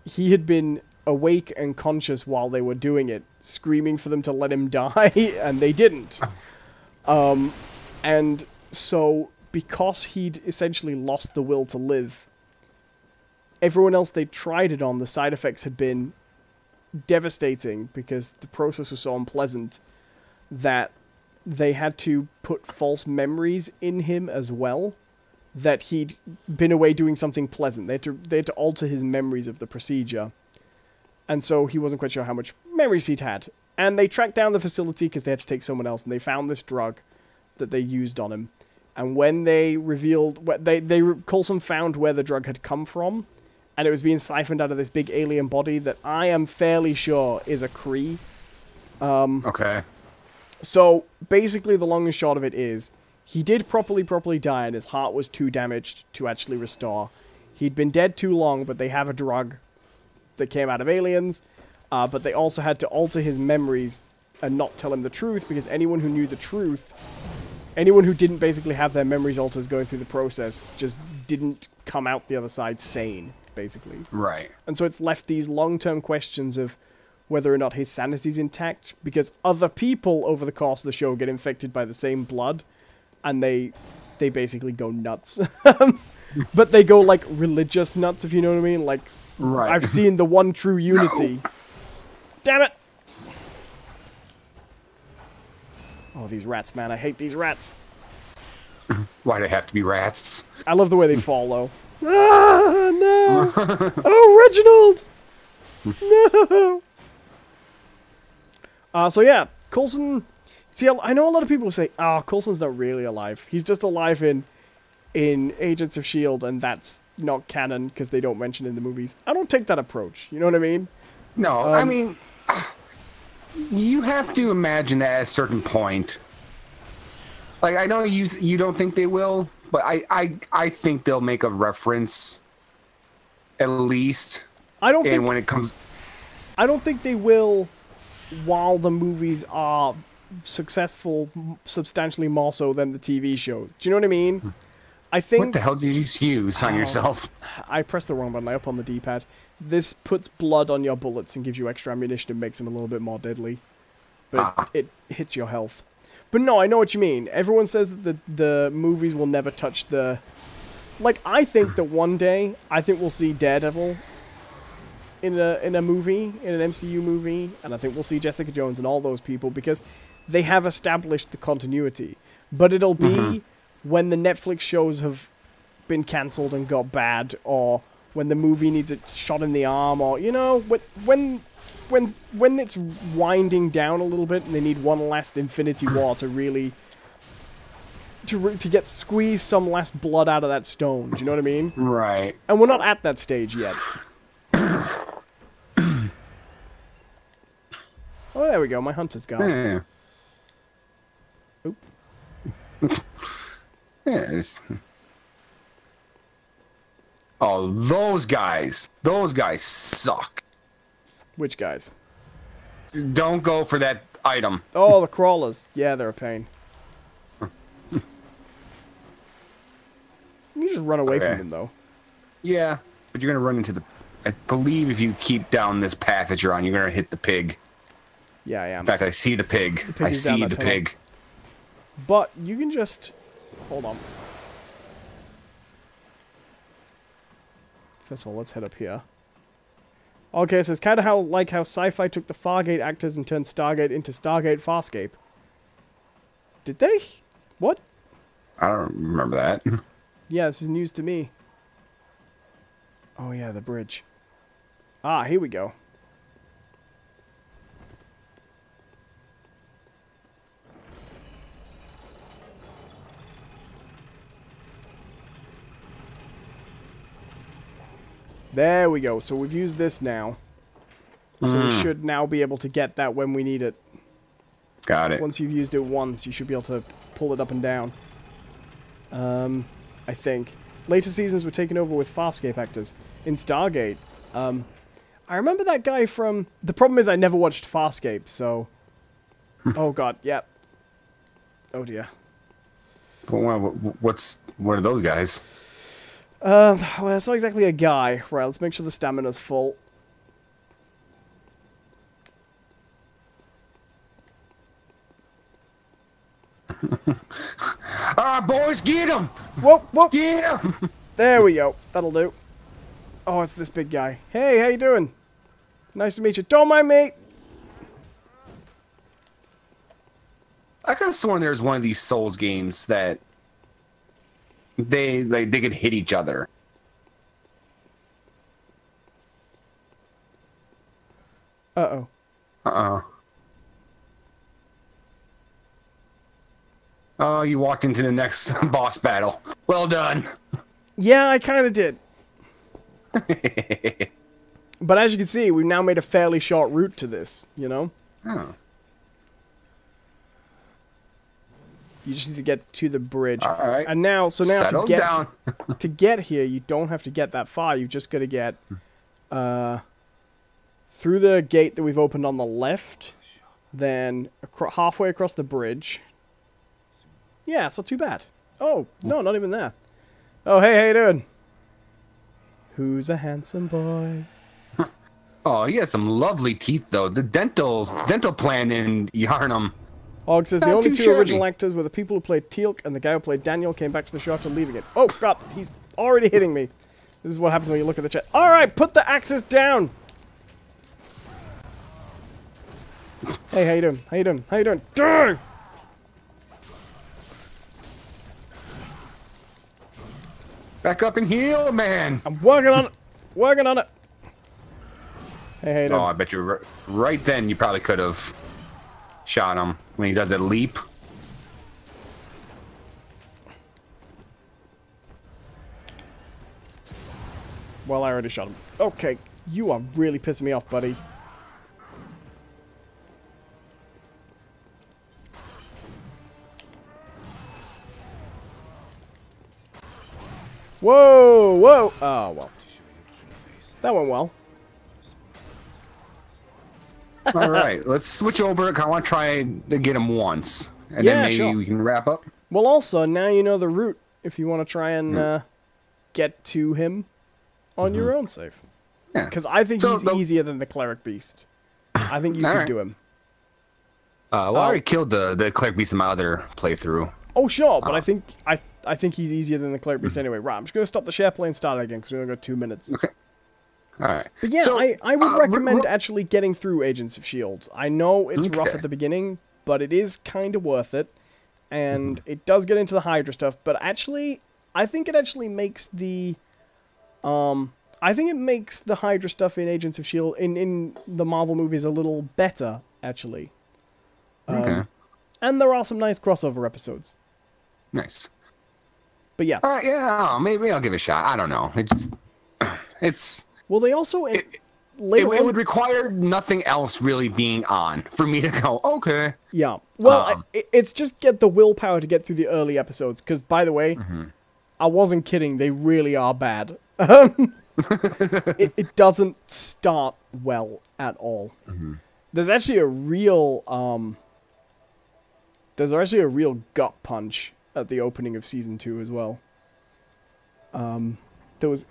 he had been awake and conscious while they were doing it, screaming for them to let him die, and they didn't. And so, because he'd essentially lost the will to live, everyone else they tried it on, the side effects had been devastating because the process was so unpleasant that they had to put false memories in him as well, that he'd been away doing something pleasant. They had to alter his memories of the procedure. And so he wasn't quite sure how much memories he'd had. And they tracked down the facility because they had to take someone else, and they found this drug that they used on him. And when they revealed... Coulson found where the drug had come from, and it was being siphoned out of this big alien body that I am fairly sure is a Kree. Okay. So, basically, the long and short of it is, he did properly die, and his heart was too damaged to actually restore. He'd been dead too long, but they have a drug that came out of aliens, but they also had to alter his memories and not tell him the truth, because anyone who knew the truth, anyone who didn't basically have their memories altered going through the process, just didn't come out the other side sane, basically. Right. And so it's left these long-term questions of whether or not his sanity's intact, because other people over the course of the show get infected by the same blood, and they basically go nuts. But they go, like, religious nuts, if you know what I mean? Like, right. I've seen the one true unity. No. Damn it! Oh, these rats, man. I hate these rats. Why do they have to be rats? I love the way they fall, though. Ah, no! Oh, Reginald! No! So yeah, Coulson... See, I know a lot of people say, oh, Coulson's not really alive. He's just alive in Agents of S.H.I.E.L.D., and that's not canon because they don't mention it in the movies. I don't take that approach. You know what I mean? No, I mean... You have to imagine that at a certain point. Like, I know you don't think they will, but I think they'll make a reference, at least. I don't think they will while the movies are successful substantially more so than the TV shows. Do you know what I mean? I think... What the hell did you use on yourself? I pressed the wrong button. I up on the D-pad. This puts blood on your bullets and gives you extra ammunition and makes them a little bit more deadly. But it hits your health. But no, I know what you mean. Everyone says that the movies will never touch the... Like, I think that one day, I think we'll see Daredevil in a movie, in an MCU movie, and I think we'll see Jessica Jones and all those people, because they have established the continuity. But it'll be when the Netflix shows have been cancelled and got bad, or when the movie needs a shot in the arm, or, you know, when it's winding down a little bit and they need one last Infinity War to really... to squeeze some last blood out of that stone. Do you know what I mean? Right. And we're not at that stage yet. Oh, there we go. My hunter's gone. Yeah. Oop. Yeah. Oh, those guys. Those guys suck. Which guys? Don't go for that item. Oh, the crawlers. Yeah, they're a pain. You can just run away from them, though. Yeah, but you're going to run into the... I believe if you keep down this path that you're on, you're going to hit the pig. Yeah, I am. In fact, I see the pig. I see the pig. But you can just... Hold on. First of all, let's head up here. Okay, so it's kind of how Sci-Fi took the Fargate actors and turned Stargate into Stargate Farscape. Did they? What? I don't remember that. Yeah, this is news to me. Oh yeah, the bridge. Ah, here we go. There we go. So we've used this now. So we should now be able to get that when we need it. Got it. Once you've used it once, you should be able to pull it up and down. I think. Later seasons were taken over with Farscape actors. In Stargate, I remember that guy from... The problem is I never watched Farscape, so... Oh god, yep. Oh dear. What are those guys? Well, it's not exactly a guy. Right, let's make sure the stamina's full. Alright, boys, get him! Whoop, whoop! Get him! There we go. That'll do. Oh, it's this big guy. Hey, how you doing? Nice to meet you. Don't mind me! I could have sworn there was one of these Souls games that they could hit each other. Uh-oh. Uh-oh. Oh, you walked into the next boss battle. Well done. Yeah, I kind of did. But as you can see, we've now made a fairly short route to this, you know? Oh. You just need to get to the bridge. All right. And now, so now Settle down. to get here, you don't have to get that far. You've just got to get through the gate that we've opened on the left, then halfway across the bridge. Yeah, it's not too bad. Oh, no, not even there. Oh, hey, how you doing? Who's a handsome boy? Oh, he has some lovely teeth, though. The dental plan in Yarnum. Og says the only two original actors were the people who played Teal'c, and the guy who played Daniel came back to the show after leaving it. Oh, God, he's already hitting me. This is what happens when you look at the chat. All right, put the axes down. Hey, how you doing? How you doing? How you doing? Die! Back up and heal, man. I'm working on it. Working on it. Hey, how you doing? Oh, I bet you right then you probably could have shot him when he does a leap. Well, I already shot him. Okay, you are really pissing me off, buddy. Whoa, whoa. Oh, well. That went well. All right, let's switch over. I want to try to get him once, and then maybe we can wrap up. Well, also, now you know the route if you want to try and get to him on your own save. Yeah. Because I think he's easier than the Cleric Beast. I think you can do him. Well, I already killed the Cleric Beast in my other playthrough. Oh, sure, but I think he's easier than the Cleric Beast anyway. Right, I'm just going to stop the share play and start again because we only got 2 minutes. Okay. Alright. But yeah, so, I would recommend actually getting through Agents of S.H.I.E.L.D. I know it's rough at the beginning, but it is kind of worth it. And it does get into the Hydra stuff, but actually, I think it actually makes the... I think it makes the Hydra stuff in Agents of S.H.I.E.L.D. in the Marvel movies a little better, actually. Okay. And there are some nice crossover episodes. Nice. But yeah. Alright, yeah, maybe I'll give it a shot. I don't know. It's... Well, they also... later it would require nothing else really being on for me to go, okay. Yeah. Well, it's just get the willpower to get through the early episodes, because, by the way, I wasn't kidding, they really are bad. It doesn't start well at all. There's actually a real gut punch at the opening of season 2 as well. There was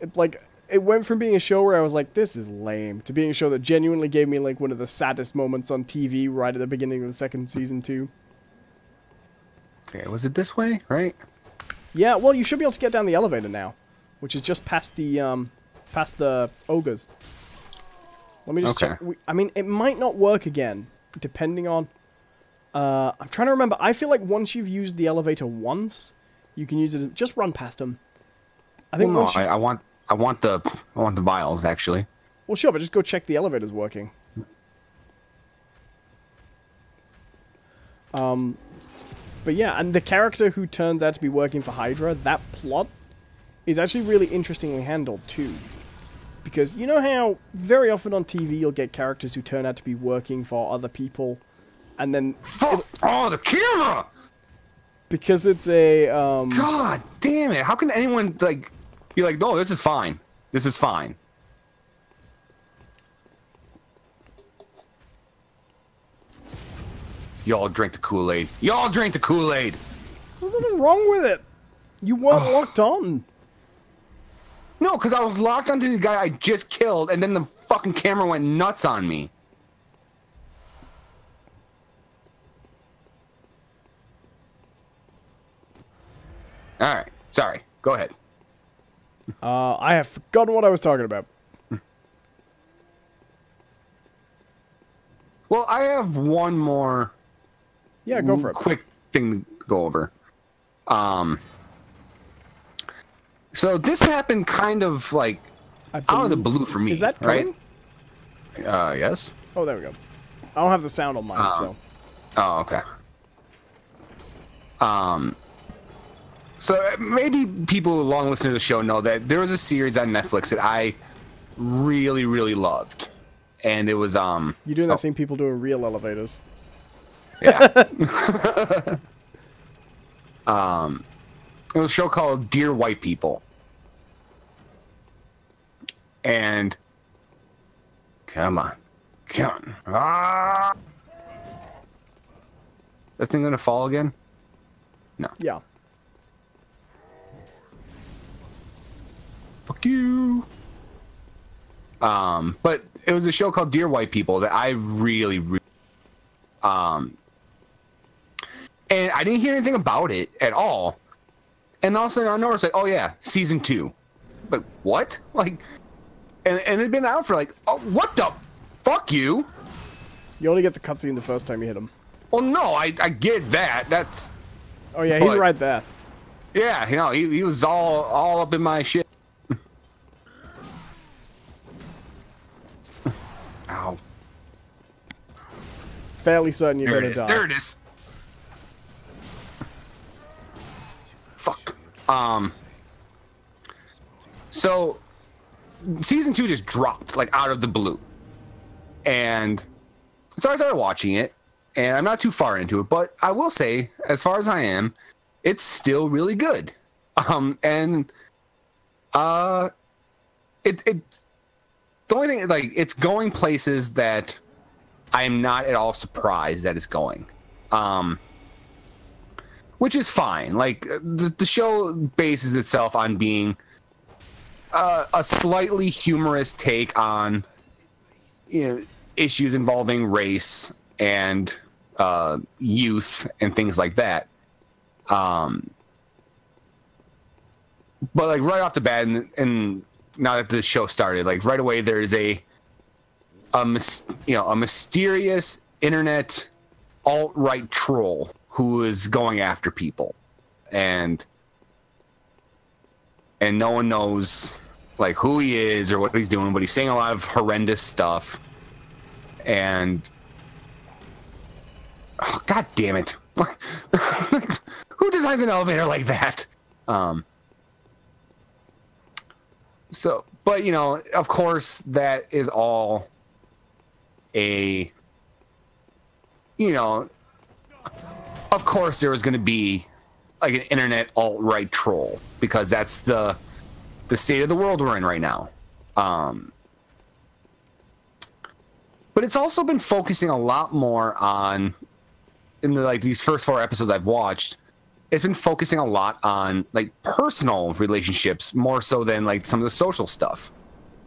it went from being a show where I was like, this is lame, to being a show that genuinely gave me like one of the saddest moments on TV right at the beginning of the second season 2. Okay, was it this way, right? Yeah, well, you should be able to get down the elevator now, which is just past the ogres. Let me just check. I mean, it might not work again, depending on... I'm trying to remember. I feel like once you've used the elevator once, you can use it. Just run past them. I think. Well, no, I want the vials actually. Well, sure, but just go check the elevator's working. But yeah, and the character who turns out to be working for Hydra, that plot is actually really interestingly handled too. Because you know how very often on TV you'll get characters who turn out to be working for other people, and then... Oh, the camera! Because it's a... God damn it, how can anyone, like, be like, no, this is fine. This is fine. Y'all drink the Kool-Aid. Y'all drink the Kool-Aid! There's nothing wrong with it. You weren't locked on. No, because I was locked onto the guy I just killed, and then the fucking camera went nuts on me. Alright, sorry. Go ahead. I have forgotten what I was talking about. Well, I have one more... Yeah, go for it. Quick thing to go over. So this happened kind of like out of the blue for me. Is that right? coming? Yes. Oh, there we go. I don't have the sound on mine, so. Oh, okay. So maybe people who long listen to the show know that there was a series on Netflix that I really, really loved, and it was You doing that thing people do in real elevators? Yeah. It was a show called Dear White People. And come on. Ah! That thing gonna fall again? No. Yeah. Fuck you. But it was a show called Dear White People that I really and I didn't hear anything about it at all. And all of a sudden I noticed, like, oh yeah, season 2. But what? Like, and it'd been out for like, oh, what the? Fuck you. You only get the cutscene the first time you hit him. Well, no, I get that. That's... Oh yeah, he's right there. Yeah, you know, he was all up in my shit. Ow. Fairly certain you're gonna die. There it is. Fuck. So season 2 just dropped like out of the blue, and so I started watching it, and I'm not too far into it, but I will say, as far as I am, it's still really good. And the only thing, like, it's going places that I am not at all surprised that it's going. Which is fine. Like, the show bases itself on being a slightly humorous take on, you know, issues involving race and youth and things like that. But like right off the bat, and now that the show started, like right away, there's a mysterious internet alt-right troll who is going after people, and no one knows like who he is or what he's doing, but he's saying a lot of horrendous stuff. And oh, god damn it. Who designs an elevator like that? So But, you know, of course, that is all a, you know, of course there was going to be like an internet alt-right troll, because that's the state of the world we're in right now. But it's also been focusing a lot more on, in the, like, these first 4 episodes I've watched, it's been focusing a lot on, like, personal relationships more so than, like, some of the social stuff.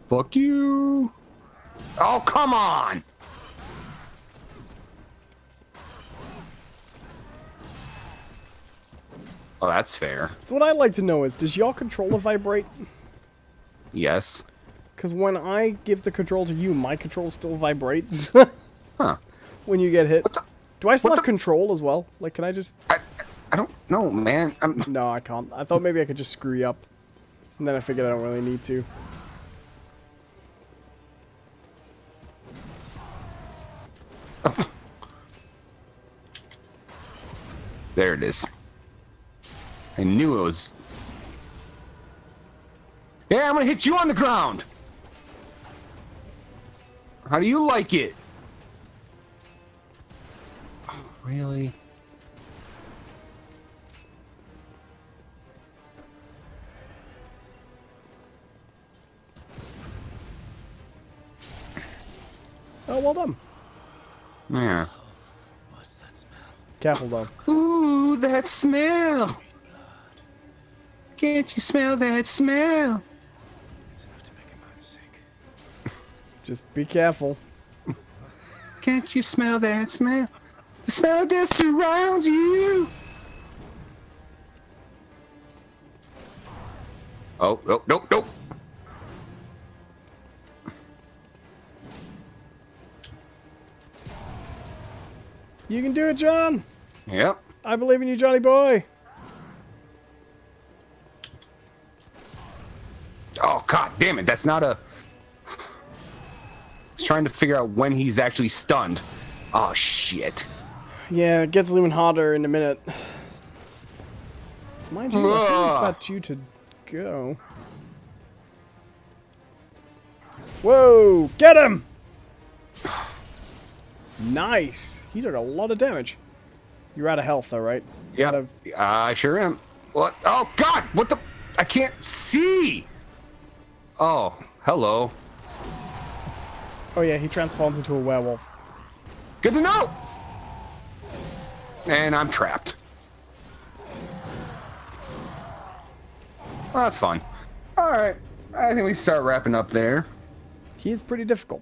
Fuck you. Oh, come on. Oh, that's fair. So what I'd like to know is, does your controller vibrate? Yes. Because when I give the control to you, my control still vibrates. Huh. When you get hit. Do I still have control as well? Like, can I just... I don't know, man. No, I can't. I thought maybe I could just screw you up. And then I figured I don't really need to. There it is. I knew it was... Yeah, I'm gonna hit you on the ground! How do you like it? Oh, really? Oh, well done. Yeah. What's that smell? Careful, though. Ooh, that smell! Can't you smell that smell? It's enough to make a man sick. Just be careful. Can't you smell that smell? The smell that surrounds you! Oh, nope, nope, nope. You can do it, John! Yep. I believe in you, Johnny boy! Oh, god damn it, that's not a... He's trying to figure out when he's actually stunned. Oh, shit. Yeah, it gets even harder in a minute. Mind you, I think it's about you to go. Whoa! Get him! Nice! He took a lot of damage. You're out of health, though, right? Yeah, I sure am. What? Oh, God! What the... I can't see! Oh, hello. Oh, yeah, he transforms into a werewolf. Good to know! And I'm trapped. Well, that's fun. Alright, I think we start wrapping up there. He is pretty difficult.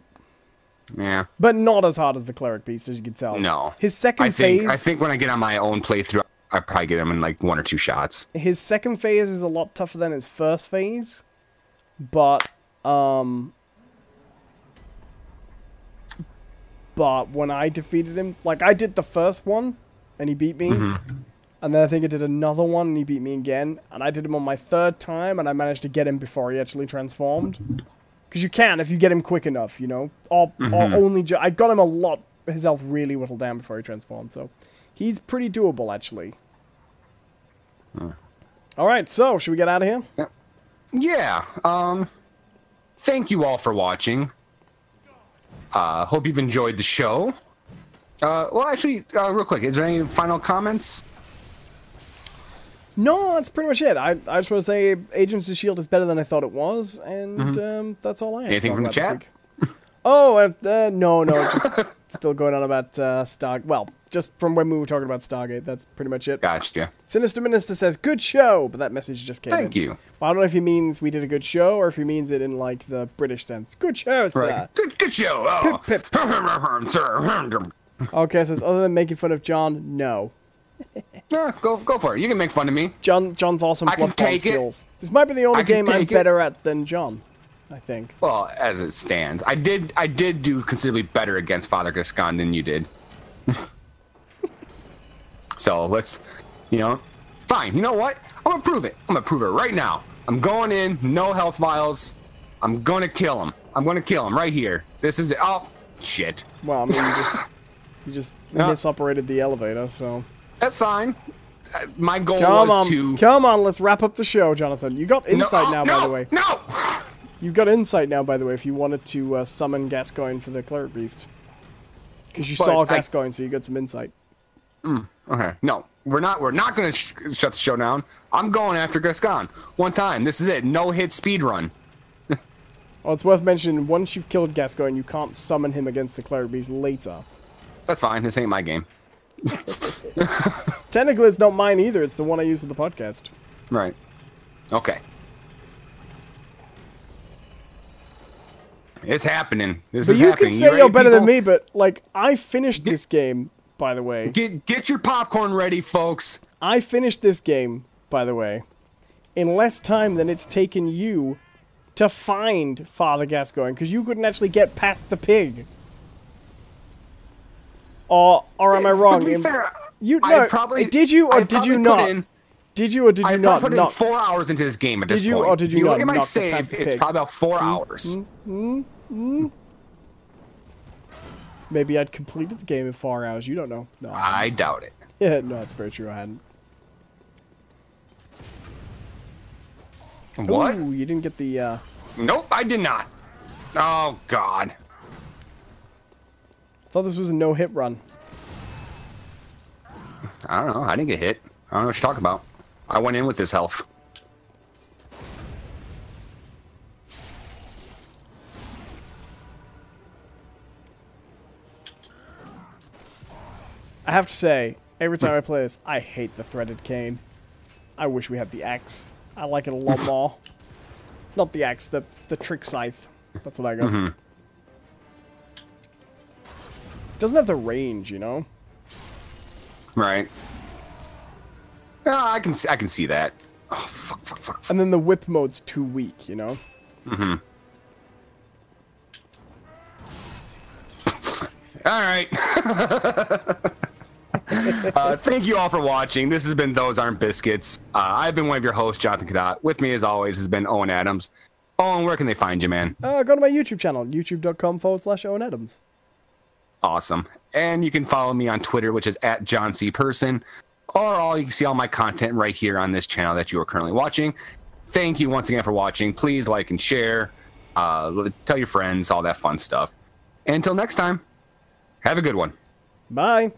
Yeah. But not as hard as the cleric beast, as you can tell. No. His second phase... I think when I get on my own playthrough, I probably get him in like 1 or 2 shots. His second phase is a lot tougher than his first phase. But when I defeated him... Like, I did the first one, and he beat me. Mm-hmm. And then I think I did another one, and he beat me again. And I did him on my 3rd time, and I managed to get him before he actually transformed. Because you can, if you get him quick enough, you know? Or only... I got him a lot... His health really whittled down before he transformed, so... He's pretty doable, actually. Alright, so, should we get out of here? Yeah. Thank you all for watching. Hope you've enjoyed the show. Well, actually, real quick, is there any final comments? No, that's pretty much it. I just want to say Agents of S.H.I.E.L.D. is better than I thought it was, and that's all I have Anything to talk from about the chat? this week. Oh, no, just still going on about Stargate. Well, just from when we were talking about Stargate, that's pretty much it. Gotcha. Sinister Minister says, good show, but that message just came in. Thank you. Well, I don't know if he means we did a good show, or if he means it in, like, the British sense. Good show, sir. Right. Good show. Oh. Pip, pip. Okay, says, other than making fun of John, no. Yeah, go for it. You can make fun of me. John's awesome Bloodborne skills. This might be the only game I'm better at than John, I think. Well, as it stands, I did do considerably better against Father Gascon than you did. So let's, fine. You know what? I'm gonna prove it. I'm gonna prove it right now. I'm going in, no health vials. I'm gonna kill him. I'm gonna kill him right here. This is it. Oh, shit. Well, I mean, you just misoperated the elevator, so. That's fine. My goal was to... Come on, let's wrap up the show, Jonathan. You got insight now, by the way. No! You've got insight now, by the way, if you wanted to summon Gascoigne for the Cleric Beast. Because you saw Gascoigne, so you got some insight. Okay. No, we're not going to shut the show down. I'm going after Gascoigne. One time. This is it. No-hit speed run. Well, it's worth mentioning, once you've killed Gascoigne, you can't summon him against the Cleric Beast later. That's fine. This ain't my game. Technically, it's not mine either. It's the one I use for the podcast. Right. Okay. It's happening. This is happening. But you can say you're better than me, but, like, I finished this game, by the way. Get your popcorn ready, folks. I finished this game, by the way, in less time than it's taken you to find Father Gascoigne, because you couldn't actually get past the pig. Or am I wrong? To be fair, did you or did you not? Did you or did you not? I put in 4 hours into this game at this point. Did you or did you not? Look at my save. It's probably about 4 hours. Maybe I'd completed the game in 4 hours. You don't know. No, I doubt it. Yeah, no, it's very true. I hadn't. What? Ooh, you didn't get the. Nope, I did not. Oh God. I thought this was a no-hit run. I don't know. I didn't get hit. I don't know what you're talking about. I went in with this health. I have to say, every time I play this, I hate the threaded cane. I wish we had the axe. I like it a lot more. Not the axe, the trick scythe. That's what I got. Doesn't have the range, you know? Right. No, I can see that. Oh, fuck. And then the whip mode's too weak, you know? All right. Thank you all for watching. This has been Those Aren't Biscuits. I've been one of your hosts, Jonathan Cadot. With me, as always, has been Owen Adams. Owen, where can they find you, man? Go to my YouTube channel, youtube.com/Owen Adams. Awesome. And you can follow me on Twitter, which is @JohnCPerson. Or you can see all my content right here on this channel that you are currently watching. Thank you once again for watching. Please like and share. Tell your friends, all that fun stuff. And until next time, have a good one. Bye.